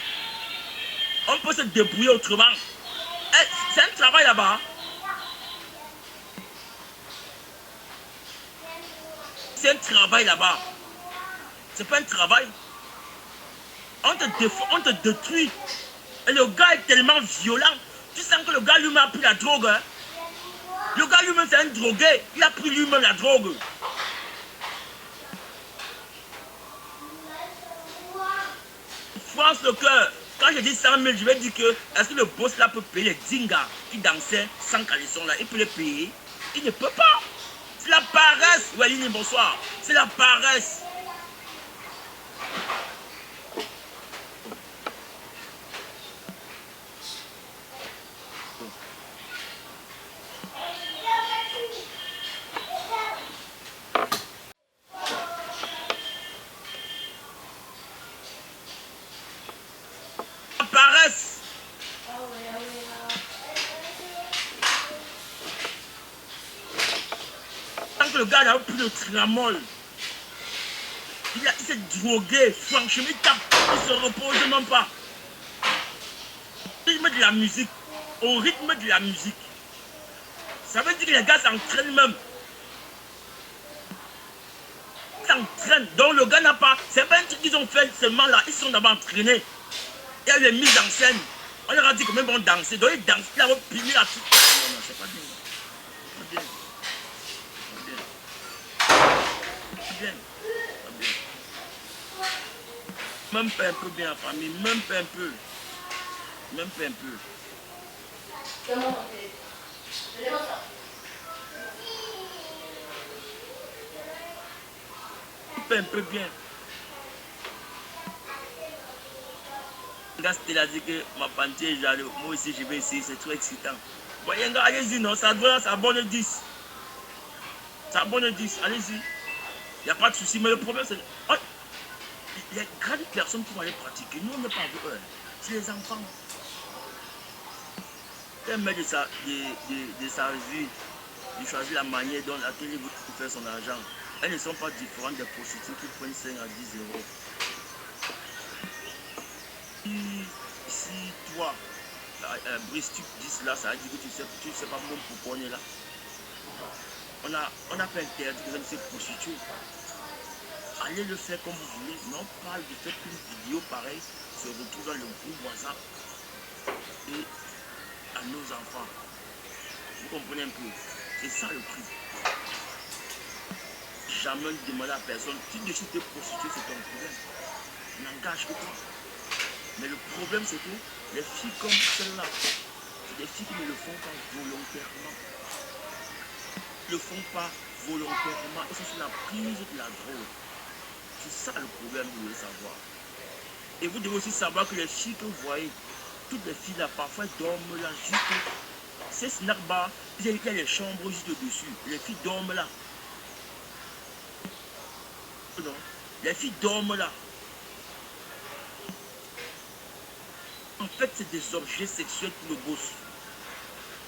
On peut se débrouiller autrement. C'est un travail là-bas. C'est un travail là-bas. C'est pas un travail. On te détruit. Et le gars est tellement violent. Tu sens que le gars lui-même a pris la drogue. Hein? Le gars lui-même c'est un drogué. Il a pris lui-même la drogue. France le cœur. Quand je dis 100 000, je vais dire que est-ce que le boss là peut payer les dingas qui dansaient sans caleçon là? Il peut les payer. Il ne peut pas. C'est la paresse. Walini, bonsoir. C'est la paresse. le gars n'a plus de tramol. Il s'est drogué, franchement, il se repose même pas. Il met de la musique, au rythme de la musique. Ça veut dire que les gars s'entraînent même. Ils s'entraînent. Donc le gars n'a pas. C'est pas un truc qu'ils ont fait seulement là. Ils sont d'abord entraînés. Il y a les mises en scène. On leur a dit que même vont danser. Donc ils dansent. Ils ont puni la truc. Non, non, c'est pas bien. C'est pas bien. C'est bien. C'est bien. Même pas un peu bien, famille. Même pas un peu. Même pas un peu. Un peu bien. Le gars c'était là dit que ma pantier, moi aussi je vais essayer, c'est trop excitant. Voyez, allez-y, non, ça doit, ça abonne 10. Ça abonne 10, allez-y. Il n'y a pas de souci, mais le problème c'est. Oh, il y a grandes personnes qui vont aller pratiquer. Nous on n'est pas avec eux. C'est les enfants. Elle met de sa vie, il choisit la manière dont la télé veut faire son argent. Elles ne sont pas différentes des prostituées qui prennent 5 à 10 euros. Si toi, Brice, tu dis cela, ça veut dire que tu sais pas même pourquoi on est là. On n'a pas interdit que ces prostituées. Allez le faire comme vous voulez. Mais on parle du fait qu'une vidéo pareille se retrouve dans le groupe WhatsApp et à nos enfants. Vous comprenez un peu? C'est ça le prix. Jamais demander à personne, si tu décides de prostituer, c'est ton problème. N'engage que toi. Mais le problème, c'est que les filles comme celle-là, c'est des filles qui ne le font pas volontairement. Ils ne le font pas volontairement. Et c'est sur la prise de la drogue. C'est ça le problème, vous devez savoir. Et vous devez aussi savoir que les filles que vous voyez, toutes les filles là, parfois dorment là, juste. Ces snack bars, il y a les chambres juste dessus. Les filles dorment là. Non. Les filles dorment là. En fait, c'est des objets sexuels pour le boss.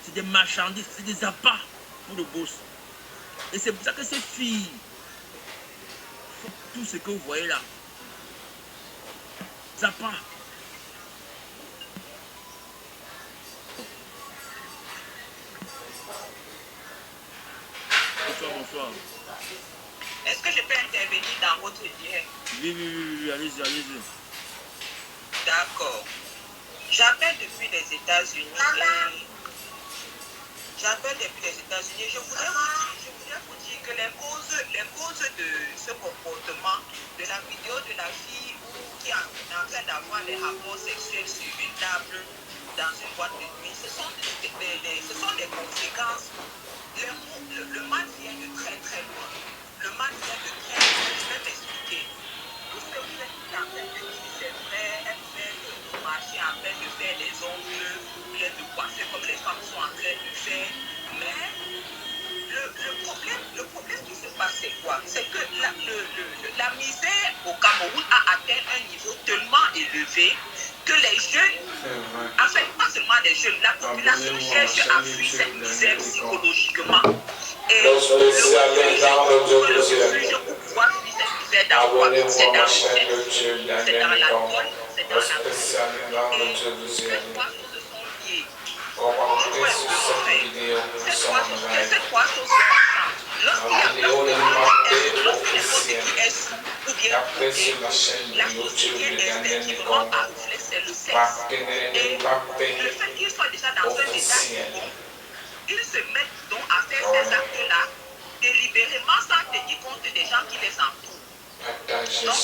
C'est des marchandises, c'est des appâts pour le boss. Et c'est pour ça que ces filles font tout ce que vous voyez là. Des appâts. Bonsoir, bonsoir. Est-ce que je peux intervenir dans votre direct? Oui, allez-y, allez-y. D'accord. J'appelle depuis les États-Unis et je voudrais vous dire que les causes de ce comportement, de la vidéo de la fille qui est en train d'avoir des rapports sexuels sur une table dans une boîte de nuit, ce sont des conséquences. Le mal vient de très très loin. Le mal vient de très loin. Je vais m'expliquer. Vous êtes en train de dire c'est vrai, elle fait le marché en train de faire les ongles, bien de coiffer comme les femmes sont en train de faire. Mais le problème qui se passe, c'est quoi? C'est que la misère au Cameroun a atteint un niveau tellement élevé que les jeunes, en fait, pas seulement les jeunes, la population cherche à fuir cette misère psychologiquement. Et le refuge pour pouvoir fuir cette misère dans quoi? C'est dans le sexe, c'est dans l'alcool, c'est dans la drogue. Et ces trois choses sont liées. Ces trois choses sont ensemble. Lorsque les choses qui est sous ou bien la société instinctivement a reflé, c'est le sexe. Et le fait qu'ils soient déjà dans un état bon, ils se mettent donc à faire ces actes-là délibérément sans tenir compte des gens qui les entourent. Donc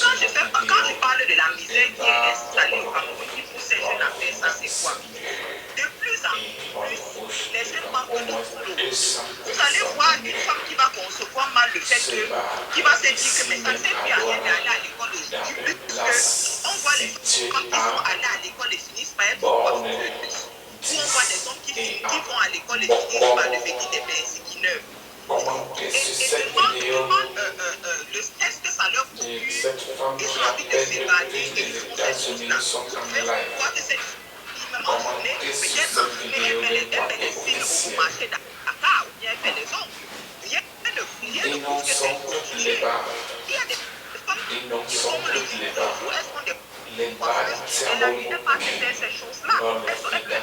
quand je parle de la misère qui est installée au Cameroun, qui pousse ces jeunes à faire ça, c'est quoi? De plus en plus, les jeunes manquent de boulot. Vous allez voir une femme qui va concevoir mal le fait qui va se dire que mais ça ne sert plus à rien d'aller à l'école aujourd'hui, puisque on voit les femmes qui sont allées à l'école et finissent par être coiffeuses. Ou on voit des hommes qui vont à l'école et finissent par devenir des persécuteurs. Et demande le stress que ça leur procure, ils ont envie de s'évader et ils font cette chose-là. On voit que cette fille, même en journée, peut-être en journée, elle met les cils au marché Dakar ou bien elle fait les ongles. Rien ne bars, Il y a des femmes et non qui sont font le toutes les jour, bars. elles font des Les bars elle n'arrivait pas à faire ces choses-là. dans les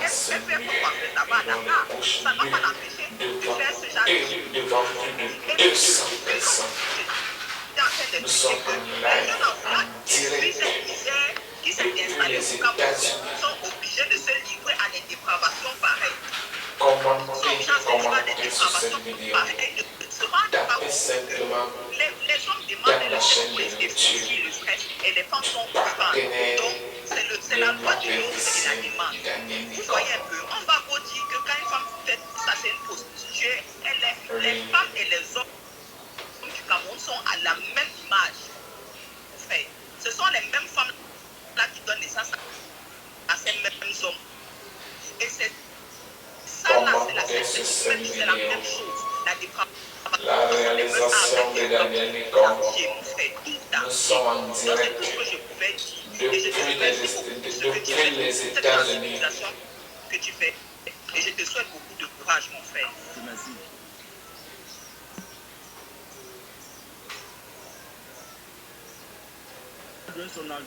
Elle fait coiffer là-bas à dans les Dakar. bouches Ça ne va pas l'empêcher de faire ce genre de choses. devant plus de 200 personnes. Nous sommes en live, en direct qui s'est installé au Cameroun sont obligés de se livrer à des dépravations pareilles. Commentez sur cette vidéo. Tapez simplement Les hommes demandent de se laisser aussi le stress et les femmes sont constantes. Donc, c'est la loi du monde qui la demande. Vous voyez un peu, on va vous dire que quand une femme fait ça, c'est une prostituée. Les femmes et les hommes du Cameroun sont à la même image. Enfin, ce sont les mêmes femmes là qui donnent naissance à ces mêmes hommes. Et c'est ça là, c'est la même chose. La dépravation. la réalisation de Daniel Nicom. Nous sommes en direct depuis les États-Unis. Que tu fais. Et je te souhaite beaucoup de courage, mon frère. Merci. Son avis.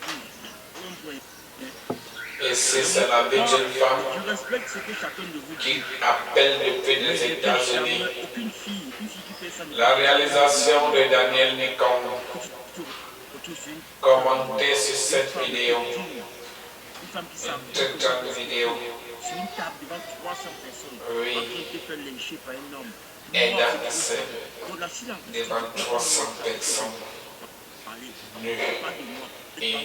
Et si c'est la vie d'une femme Je respecte ce que chacun de vous qui dit. appelle depuis les États-Unis, Aucune fille qui fait ça. la réalisation de Daniel Nicom. Commentez sur cette vidéo, Une femme qui une très grande vidéo. sur une table devant 300 personnes. Oui. En train de se faire lyncher par un homme. Et Moi, dans c'est scène, pour la silence. devant 300 personnes, Parler. nue. Pas de moi. Et C'est pas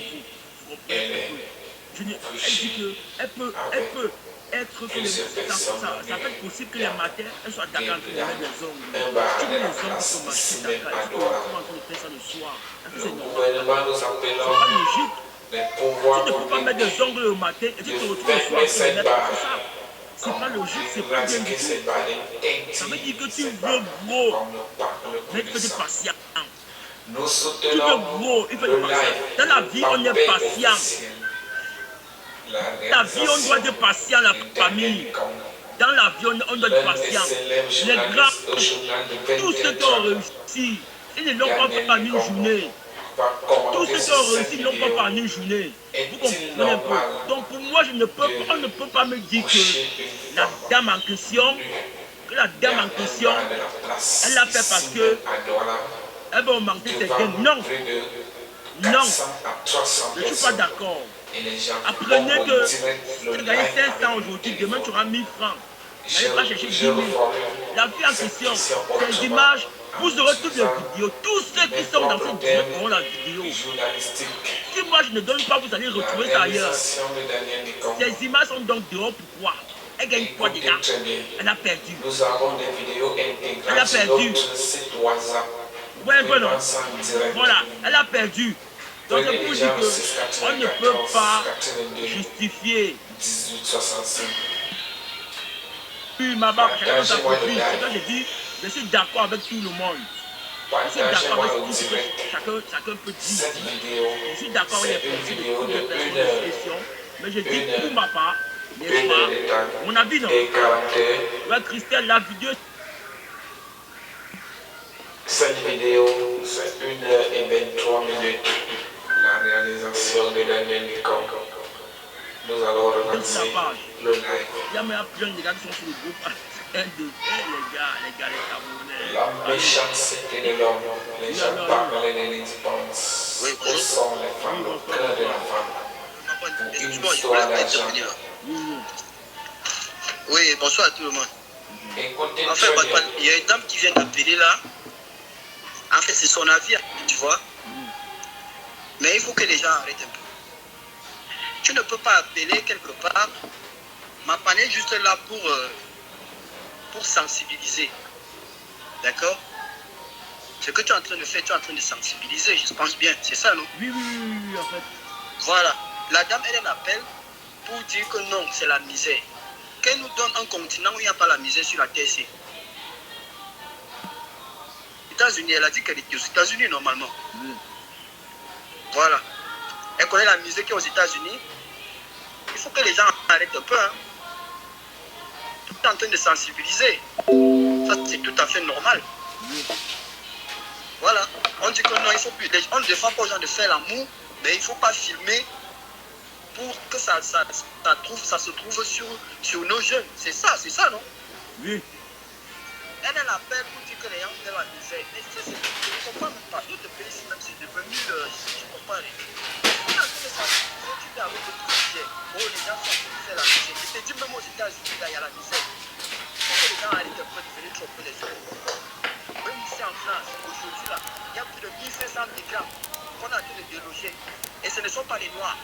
vous. elle est Elle dit qu'elle peut être que ça peut être possible que les matins, elle soit d'accord entre les ongles. un bar Tu de veux les la ongles place comme ici marcher même d'accord. à Tu peux Douala. en train de faire ça le soir. Est-ce que Le c'est normal? gouvernement nous C'est appelons pas logique. les Tu pouvoirs ne peux pas mettre des ongles le matin et tu te retrouves le soir pour les mettre comme ça. C'est pas logique, c'est pas bien du tout. Ça veut dire que tu veux gros, mais il faut être patient. Nous Tu veux soutenons gros, il faut le être patient. live. Dans la vie, on est patient. La Dans la vie, on doit être patient, la famille. Dans la vie, on doit être patient. Les grands, tous ceux qui ont réussi, ils ne l'ont pas fait en une journée. Tous ceux qui ont réussi ne l'ont pas fait en une journée. Vous comprenez un peu? Donc pour moi, on ne peut pas me dire que la dame en question, elle l'a fait parce que elle va augmenter ses gains. Non, non, je ne suis pas d'accord. Apprenez que tu gagnes 500 aujourd'hui, demain tu auras 1000 francs. N'allez pas chercher 10 000. La vie en question, ces images, vous aurez toutes les vidéos. Tous ceux qui sont dans cette direct auront la vidéo. Si moi je ne donne pas, vous allez retrouver ça ailleurs. Ces images sont donc dehors pourquoi? Elle gagne quoi déjà? Elle a perdu. Nous avons des vidéos Elle a intégrales sur perdu. notre site WhatsApp. Ouais, voilà. Voilà, elle a perdu. Donc c'est pour dire qu'on ne peut pas justifier. 1865. Puis ma barbe, chacun dans sa copine. C'est quand j'ai dit, je suis d'accord avec tout le monde. Je suis d'accord avec tout ce que chacun peut dire. Cette vidéo, Je suis d'accord avec c'est les une personnes vidéo de de 1 personnes heure. d'expression. Mais je dis Une pour ma part, n'est-ce 1 heure de pas? temps Mon avis non. et 41. Ouais, Christelle, la vidéo. Cette vidéo, c'est 1 heure et 23 minutes. La réalisation de Daniel Nicom. Nous allons relancer le live. Il y a même plein de gars qui sont sur le groupe. Les gars, les Camerounais. La méchanceté de l'homme. Les gens parlent de l'indépendance. Où sont les femmes, le cœur de la femme? Pour une histoire d'argent. Oui, bonsoir à tout le monde. Écoutez En fait, très bien. il y a une dame qui vient d'appeler là. En fait, c'est son avis, tu vois. Mais il faut que les gens arrêtent un peu. Tu ne peux pas appeler quelque part. Ma panne est juste là pour sensibiliser. D'accord? Ce que tu es en train de faire, tu es en train de sensibiliser, je pense bien. C'est ça, non? Oui, en fait. Voilà. La dame, elle appelle pour dire que non, c'est la misère. Qu'elle nous donne un continent où il n'y a pas la misère sur la terre. C'est les États-Unis, elle a dit qu'elle était aux États-Unis normalement. Oui. Voilà. Elle connaît la misère qui est aux États-Unis. Il faut que les gens arrêtent un peu. Hein. Tout est en train de sensibiliser. Ça, c'est tout à fait normal. Oui. Voilà. On dit que non, il faut plus. On ne défend pas aux gens de faire l'amour, mais il ne faut pas filmer pour que ça se trouve sur nos jeunes. C'est ça, non? Oui. Elle appelle pour dire que les gens font la misère. Mais je ne comprends même pas. D'autres pays, même c'est devenu, je ne comprends pas. On a fait ça, tu fais avec votre sujet. Oh, les gens sont en train de faire la misère. Je te dis, même aux États-Unis, là, il y a la misère. Il faut que les gens arrêtent de venir tromper les gens. Même ici en France, aujourd'hui, là, il y a plus de 1500 migrants qu'on a tous les déloger. Et ce ne sont pas les Noirs.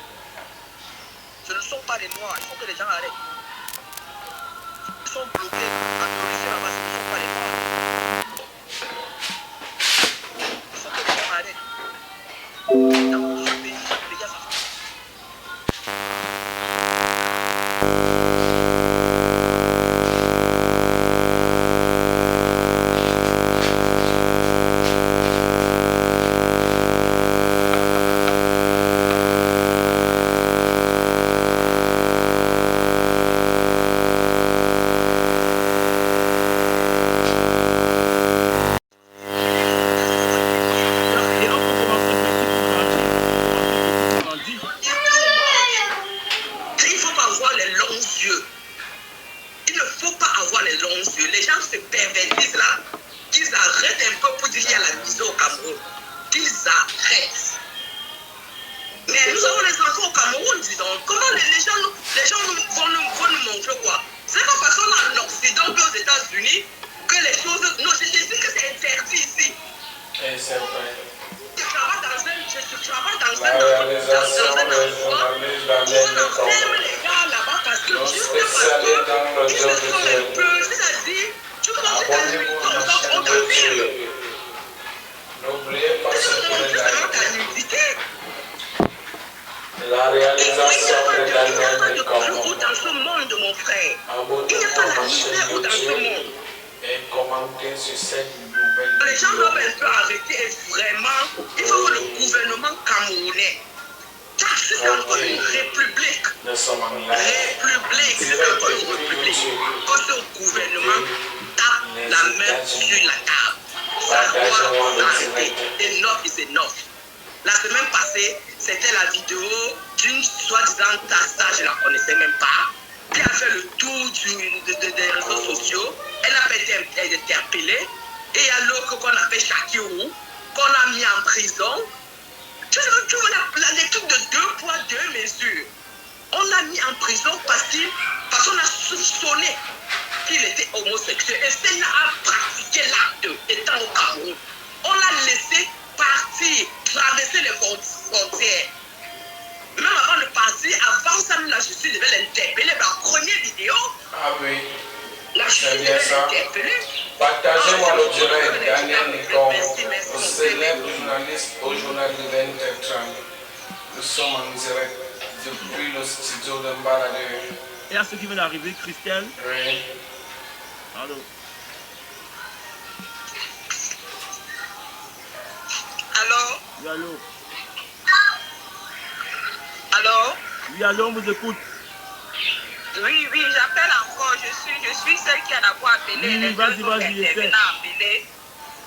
Ce ne sont pas les Noirs. Il faut que les gens arrêtent. Ils sont bloqués à Mauricie là-bas, ce ne sont pas les Noirs. Il faut que les gens arrêtent. Dans chaque pays, il y a ça. La réalisation de Daniel Nikombo. Dans ce monde, mon frère. Abonnez-vous Il n'y a pas à la ma chaîne misère dans ce YouTube monde. et commentez sur cette nouvelle Les gens vidéo. doivent un peu arrêter vraiment. Il faut que le gouvernement camerounais. Car c'est encore une république. Nous sommes en live. République, c'est encore une république. Que ce gouvernement tape la main sur la table. Ça doit arrêter. Enough is enough. La semaine passée, c'était la vidéo d'une soi-disant Tassa, je ne la connaissais même pas, qui a fait le tour des réseaux sociaux. Elle a été interpellée. Et il y a l'autre qu'on appelle Shakirou, qu'on a mis en prison. Tu vois les trucs de 2 poids, 2 mesures. On l'a mis en prison parce qu'on a soupçonné qu'il était homosexuel. Et celle-là a pratiqué l'acte étant au Cameroun. On l'a laissé partir, traverser les frontières. Même avant de partir, avant ça, la justice devait l'interpeller. La première vidéo, Ah oui, la justice c'est bien devait ça. l'interpeller. Partagez-moi le direct, Daniel Nikombo, célèbre journaliste au journal de 20h30. Nous sommes en direct depuis le studio de Mbaladeur. Et à ceux qui viennent d'arriver, Christelle. Oui. Allô. Allô? Oui, allô. Allô? Oui, allô, on vous écoute. Oui, j'appelle encore. Je suis celle qui a d'abord appelé. Oui, Les vas-y, deux autres vas-y, intervenants appelés.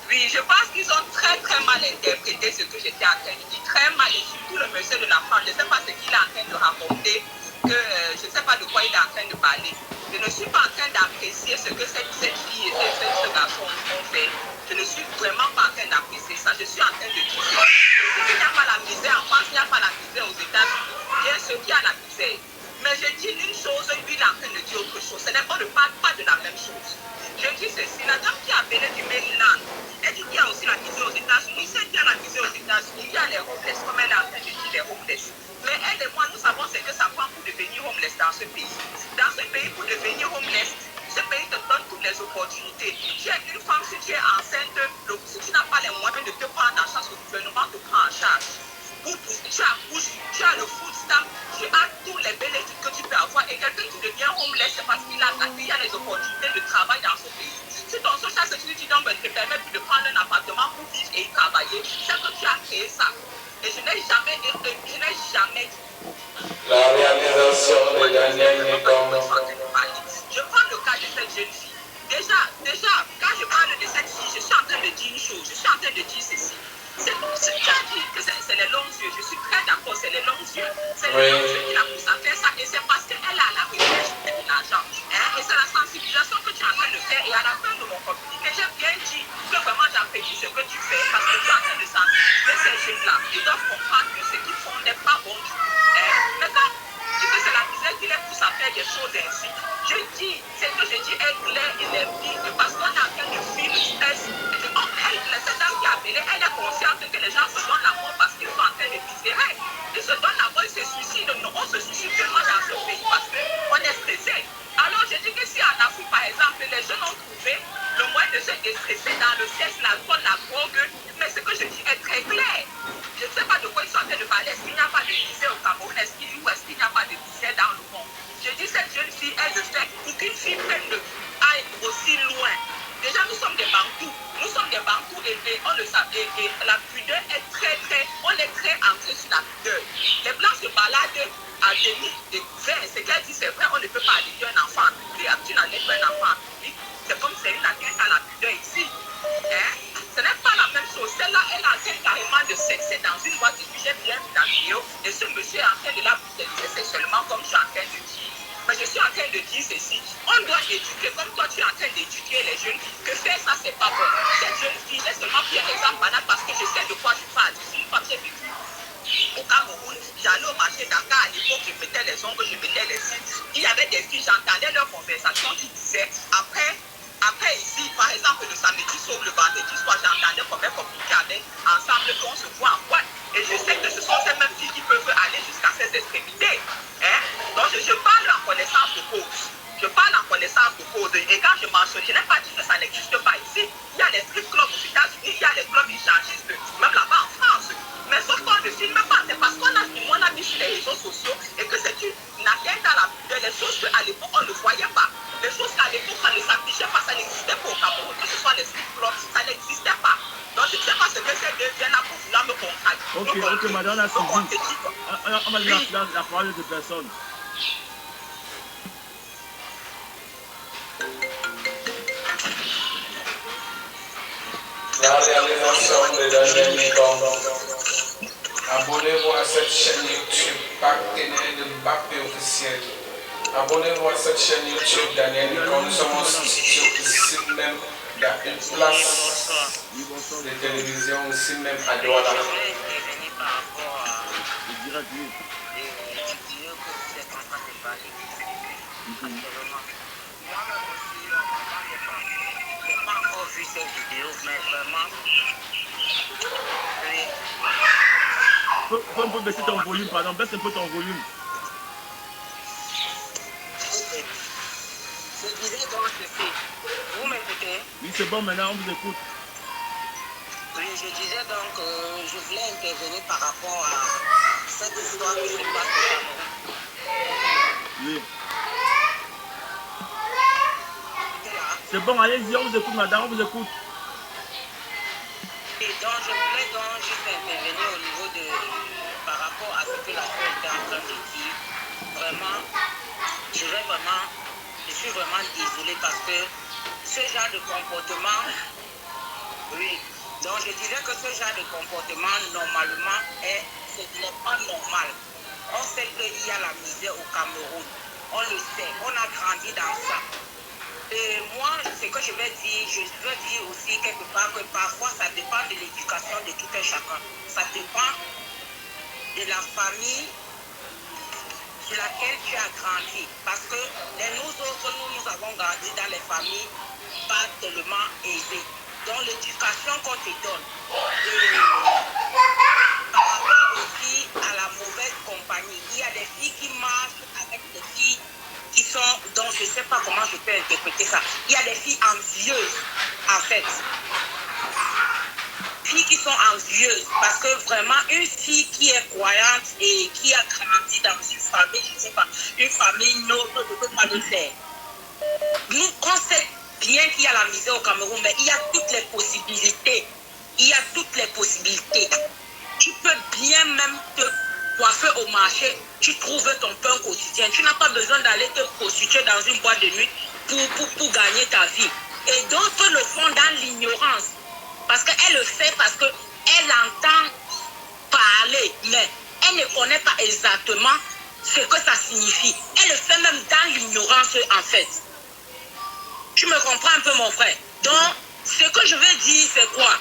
Oui, je pense qu'ils ont très mal interprété ce que j'étais en train de dire. Très mal, et surtout le monsieur de la France. Je ne sais pas ce qu'il est en train de raconter, je ne sais pas de quoi il est en train de parler. Je ne suis pas en train d'apprécier ce que cette fille et ce garçon ont fait. Je ne suis vraiment pas en train d'apprécier ça. Je suis en train de dire qu'il n'y a pas la misère en France, il n'y a pas la misère aux États-Unis. Bien sûr qu'il y a la misère. Mais je dis une chose, lui il est en train de dire autre chose. On ne parle pas de la même chose. Je dis ceci, la dame qui a appelé du Maryland, elle dit qu'il y a aussi la misère aux États-Unis. C'est qu'il y a la misère aux États-Unis, il y a les homeless, comme elle est en train de dire les homeless. Mais elle et moi, nous savons ce que ça prend pour devenir homeless dans ce pays. Dans ce pays, pour devenir homeless, ce pays te donne toutes les opportunités. Tu es une femme, si tu es enceinte, si tu n'as pas les moyens de te prendre en charge, le gouvernement te prend en charge. Tu accouches, tu as le food stamp, tu as tous les bénéfices que tu peux avoir. Et quelqu'un qui devient homeless, c'est parce qu'il a les opportunités de travail dans ce pays. Si ton social security number te permet de prendre un appartement pour vivre et y travailler, c'est que tu as créé ça. Et je n'ai jamais dit. La réalisation de Daniel Nikombo. Je prends le cas de cette jeune fille. Déjà, quand je parle de cette fille, je suis en train de dire une chose. Je suis en train de dire ceci. Tu as dit que c'est les longs yeux. Je suis très d'accord, c'est les longs yeux. C'est les longs yeux qui la poussent à faire ça. Et c'est parce qu'elle a la recherche de l'argent. Et c'est la sensibilisation que tu es en train de faire. Et à la fin de mon communiqué, j'ai bien dit que vraiment j'apprécie ce que tu fais. Parce que tu es en train de sensibiliser ces jeunes-là. Ils doivent comprendre que ce qu'ils font n'est pas bon du tout. Maintenant, tu dis que c'est la misère qui les pousse à faire des choses ainsi. Je dis, c'est que je dis est clair et limpide parce qu'on est en train de fuir le stress. Cette dame qui a appelé, elle est consciente que les gens se donnent la mort parce qu'ils sont en train de misérer. Ils se donnent la mort, ils se suicident. Nous, on se suicide vraiment dans ce pays parce qu'on est stressé. Alors je dis que si en Afrique, par exemple, les jeunes ont trouvé le moyen de se déstresser dans le sexe, l'alcool, la drogue, mais ce que je dis est très clair. Je ne sais pas de quoi ils sont en train de parler. Est-ce qu'il n'y a pas de misère au Cameroun? Est-ce qu'il n'y a pas de misère dans le monde? Je dis cette jeune fille, elle le fait pour qu'une fille aille aussi loin. Déjà, nous sommes des Bantous. Nous sommes des Bantous et on le sait. Et la pudeur est on est très ancré sur la pudeur. Les Blancs se baladent à demi de vin. Ce qu'elle dit, c'est vrai, on ne peut pas adopter un enfant. Tu n'enlèves pas un enfant. C'est comme Céline a la pudeur ici. Ce n'est pas la même chose. Celle-là, elle a fait carrément de sexer dans une boîte et puis j'ai bien vu la vidéo. Et ce monsieur est en train de la brutaliser sexuellement comme je suis en train de dire. Mais je suis en train de dire ceci. On doit éduquer, comme toi tu es en train d'éduquer les jeunes, que faire ça c'est pas bon. Cette jeune fille, j'ai seulement pris un exemple banal parce que je sais de quoi je parle. Je suis une femme, j'ai vécu au Cameroun. J'allais au marché Dakar, à l'époque je mettais les ongles, je mettais les cils. Il y avait des filles, j'entendais leur conversation qui disaient, après ici, par exemple le samedi sauf le vendredi soir, j'entendais combien communiquer avec ensemble qu'on se voit en boîte. Et je sais que ce sont ces mêmes filles qui peuvent aller jusqu'à ces extrémités. Donc je parle en connaissance de cause. Je parle en connaissance de cause. Et quand je mentionne, je n'ai pas dit que ça n'existe pas ici. Il y a les strip clubs aux États-Unis, il y a les clubs échangistes, même là-bas en France. Mais sauf qu'on ne filme pas, c'est parce qu'on a mis sur les réseaux sociaux et que c'est une atteinte à la pudeur. Les choses qu'à l'époque on ne voyait pas. Les choses qu'à l'époque on ne s'affichait pas, ça n'existait pas au Cameroun. Que ce soit les strip clubs, ça n'existait pas. Donc je ne sais pas ce que ces deux viennent là pour vouloir me contraindre. Ok, madame la suivi. On va dire la parole de personne. La réalisation de Daniel Nicon. Abonnez-vous à cette chaîne YouTube, partenaire de Mbappé officiel. Abonnez-vous à cette chaîne YouTube Daniel Nicon. Nous sommes aussi ici même dans une place de télévision, ici même à Douala. Je voulais intervenir par rapport à vidéo que vous êtes en train de parler actuellement. Moi-même aussi, je n'ai pas encore vu cette vidéo, mais vraiment, Faut un peu baisser ton volume, pardon, baisse un peu ton volume. je disais donc ceci. Vous m'écoutez? Oui, c'est bon, maintenant on vous écoute. Oui, je disais donc, je voulais intervenir par rapport à cette histoire qui se passe au Cameroun. Oui. C'est bon, allez-y, on vous écoute, madame, on vous écoute. Et donc, je voulais donc juste intervenir au niveau de, par rapport à ce que la soeur était en train de dire. Vraiment, je suis vraiment désolée parce que ce genre de comportement, oui, donc je dirais que ce genre de comportement, normalement, ce n'est pas normal. On sait qu'il y a la misère au Cameroun, on le sait, on a grandi dans ça. Et moi, ce que je veux dire aussi quelque part que parfois ça dépend de l'éducation de tout un chacun. Ça dépend de la famille sur laquelle tu as grandi. Parce que nous autres, nous avons grandi dans les familles pas tellement aisées. Donc l'éducation qu'on te donne. Et par rapport aussi à la mauvaise compagnie, il y a des filles qui marchent avec des filles qui sont, donc je ne sais pas comment je peux interpréter ça. Il y a des filles envieuses, en fait. Filles qui sont envieuses, parce que vraiment, une fille qui est croyante et qui a grandi dans une famille, je ne sais pas, une famille noble ne peut pas le faire. Nous, on sait bien qu'il y a la misère au Cameroun, mais il y a toutes les possibilités. Il y a toutes les possibilités. Tu peux bien même te coiffer au marché, tu trouves ton pain quotidien. Tu n'as pas besoin d'aller te prostituer dans une boîte de nuit pour gagner ta vie. Et d'autres le font dans l'ignorance. Parce qu'elle le fait parce qu'elle entend parler, mais elle ne connaît pas exactement ce que ça signifie. Elle le fait même dans l'ignorance en fait. Tu me comprends un peu mon frère? Donc, ce que je veux dire, c'est quoi?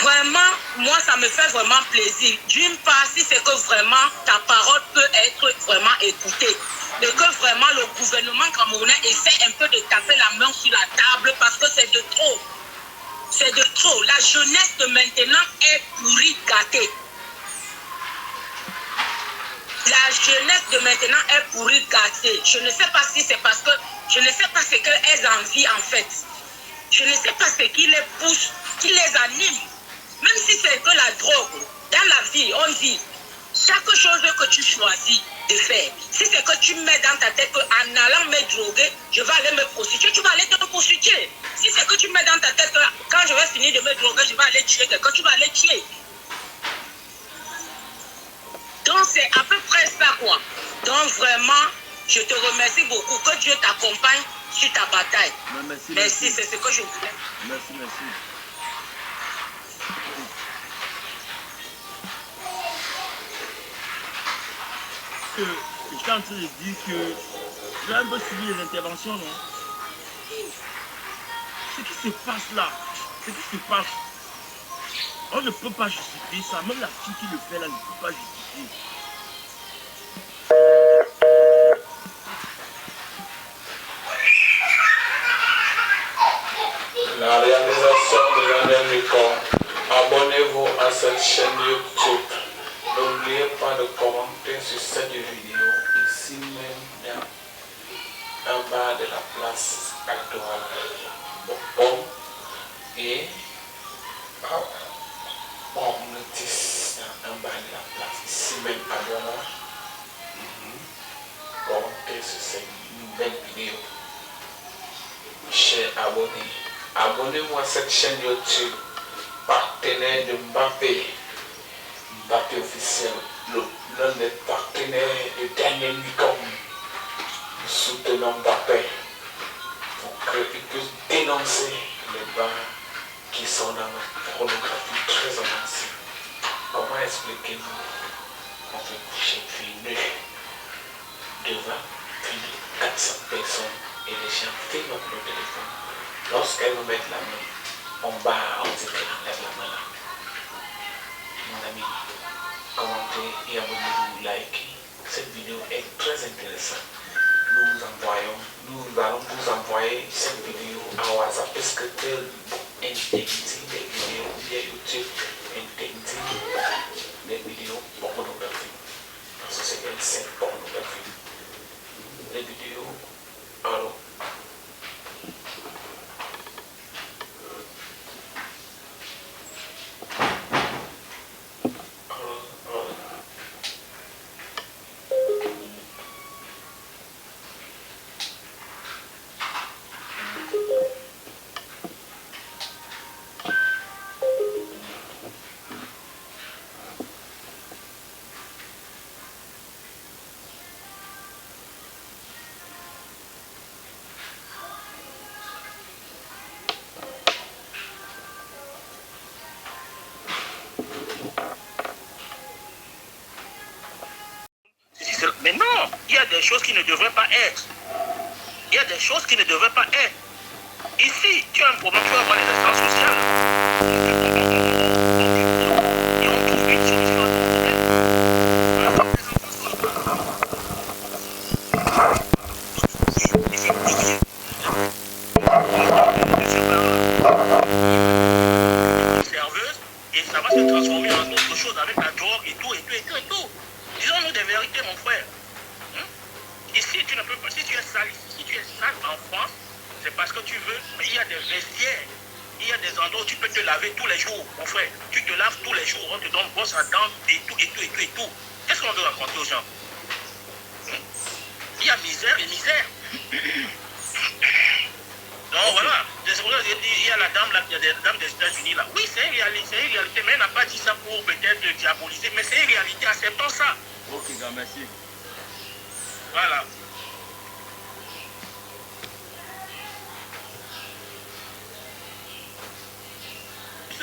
Vraiment, moi, ça me fait vraiment plaisir. D'une part, si c'est que vraiment ta parole peut être vraiment écoutée. Et que vraiment le gouvernement camerounais essaie un peu de taper la main sur la table parce que c'est de trop. C'est de trop. La jeunesse de maintenant est pourrie gâtée. La jeunesse de maintenant est pourrie gâtée. Je ne sais pas si c'est parce que je ne sais pas ce qu'elles envient en fait. Je ne sais pas ce qui les pousse, qui les anime. Même si c'est que la drogue, dans la vie, on dit, chaque chose que tu choisis de faire, si c'est que tu mets dans ta tête qu'en allant me droguer, je vais aller me prostituer, tu vas aller te prostituer. Si c'est que tu mets dans ta tête que quand je vais finir de me droguer, je vais aller tuer quelqu'un, tu vas aller tuer. Donc c'est à peu près ça quoi. Donc vraiment, je te remercie beaucoup. Que Dieu t'accompagne sur ta bataille. Merci, c'est ce que je voulais. Merci. J'étais en train de dire que j'ai un peu suivi les interventions, non? Ce qui se passe là, on ne peut pas justifier ça. Même la fille qui le fait là ne peut pas justifier. La réalisation de l'année Nicon. Abonnez-vous à cette chaîne YouTube. N'oubliez pas de commenter sur cette vidéo ici même en bas de la place actuelle. Bon et bon notice en bas de la place ici même à droite. Commentez sur cette nouvelle vidéo. Chers abonnés, abonnez-vous à cette chaîne YouTube, partenaire de Mbappé officiel, l'un des partenaires de Daniel Nicon. Nous soutenons Mbappé pour qu'il puisse dénoncer les bars qui sont dans la pornographie très avancée. Comment expliquez-vous on fait coucher une fille nue devant plus de 400 personnes et les gens filment le téléphone. Lorsqu'elles nous mettent la main, on bat, on dit qu'elle enlève la main là. Mon ami, commentez et abonnez-vous, likez. Cette vidéo est très intéressante. Nous allons vous envoyer cette vidéo à WhatsApp parce que telle intégrité des vidéos via YouTube, intégrité des vidéos pornographiques. Parce que c'est une scène pornographique. Les vidéos, alors. Mais non, il y a des choses qui ne devraient pas être. Il y a des choses qui ne devraient pas être. Ici, tu as un problème, tu vas avoir les instances sociales. Et on trouve une solution à ton problème. Serveuse, et ça va se transformer en autre chose avec la drogue et tout. Disons-nous des vérités, mon frère. Ici, tu ne peux pas, si tu es sale en France, c'est parce que tu veux, mais il y a des vestiaires, il y a des endroits où tu peux te laver tous les jours, mon frère. Tu te laves tous les jours, on te donne brosse à dents et tout. Qu'est-ce qu'on veut raconter aux gens? Il y a misère et misère. Donc voilà, il y a la dame là, il y a des dames des États-Unis là. Oui, c'est une réalité, mais elle n'a pas dit ça pour peut-être diaboliser, mais c'est une réalité, acceptons ça. Ok, grand, merci. Voilà.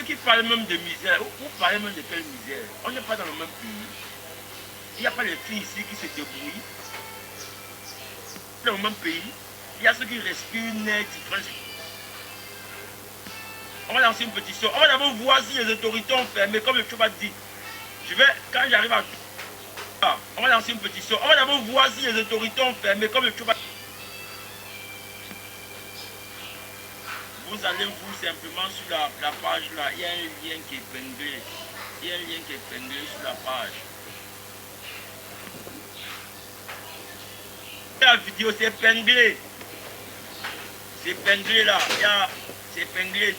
qui parlent même de misère, vous parlez même de quelle misère? On n'est pas dans le même pays. Il n'y a pas les filles ici qui se débrouillent. Dans le même pays, il y a ceux qui respirent net, on va lancer une pétition. On va d'abord voir si les autorités ont fermé, comme le Choba dit. Quand j'arrive à... on va lancer une pétition. On va d'abord voir si les autorités ont fermé, comme le Choba dit. Vous allez vous simplement sur la page là, il y a un lien qui est épinglé. Il y a un lien qui est épinglé sur la page. La vidéo c'est épinglé. C'est épinglé là. C'est épinglé.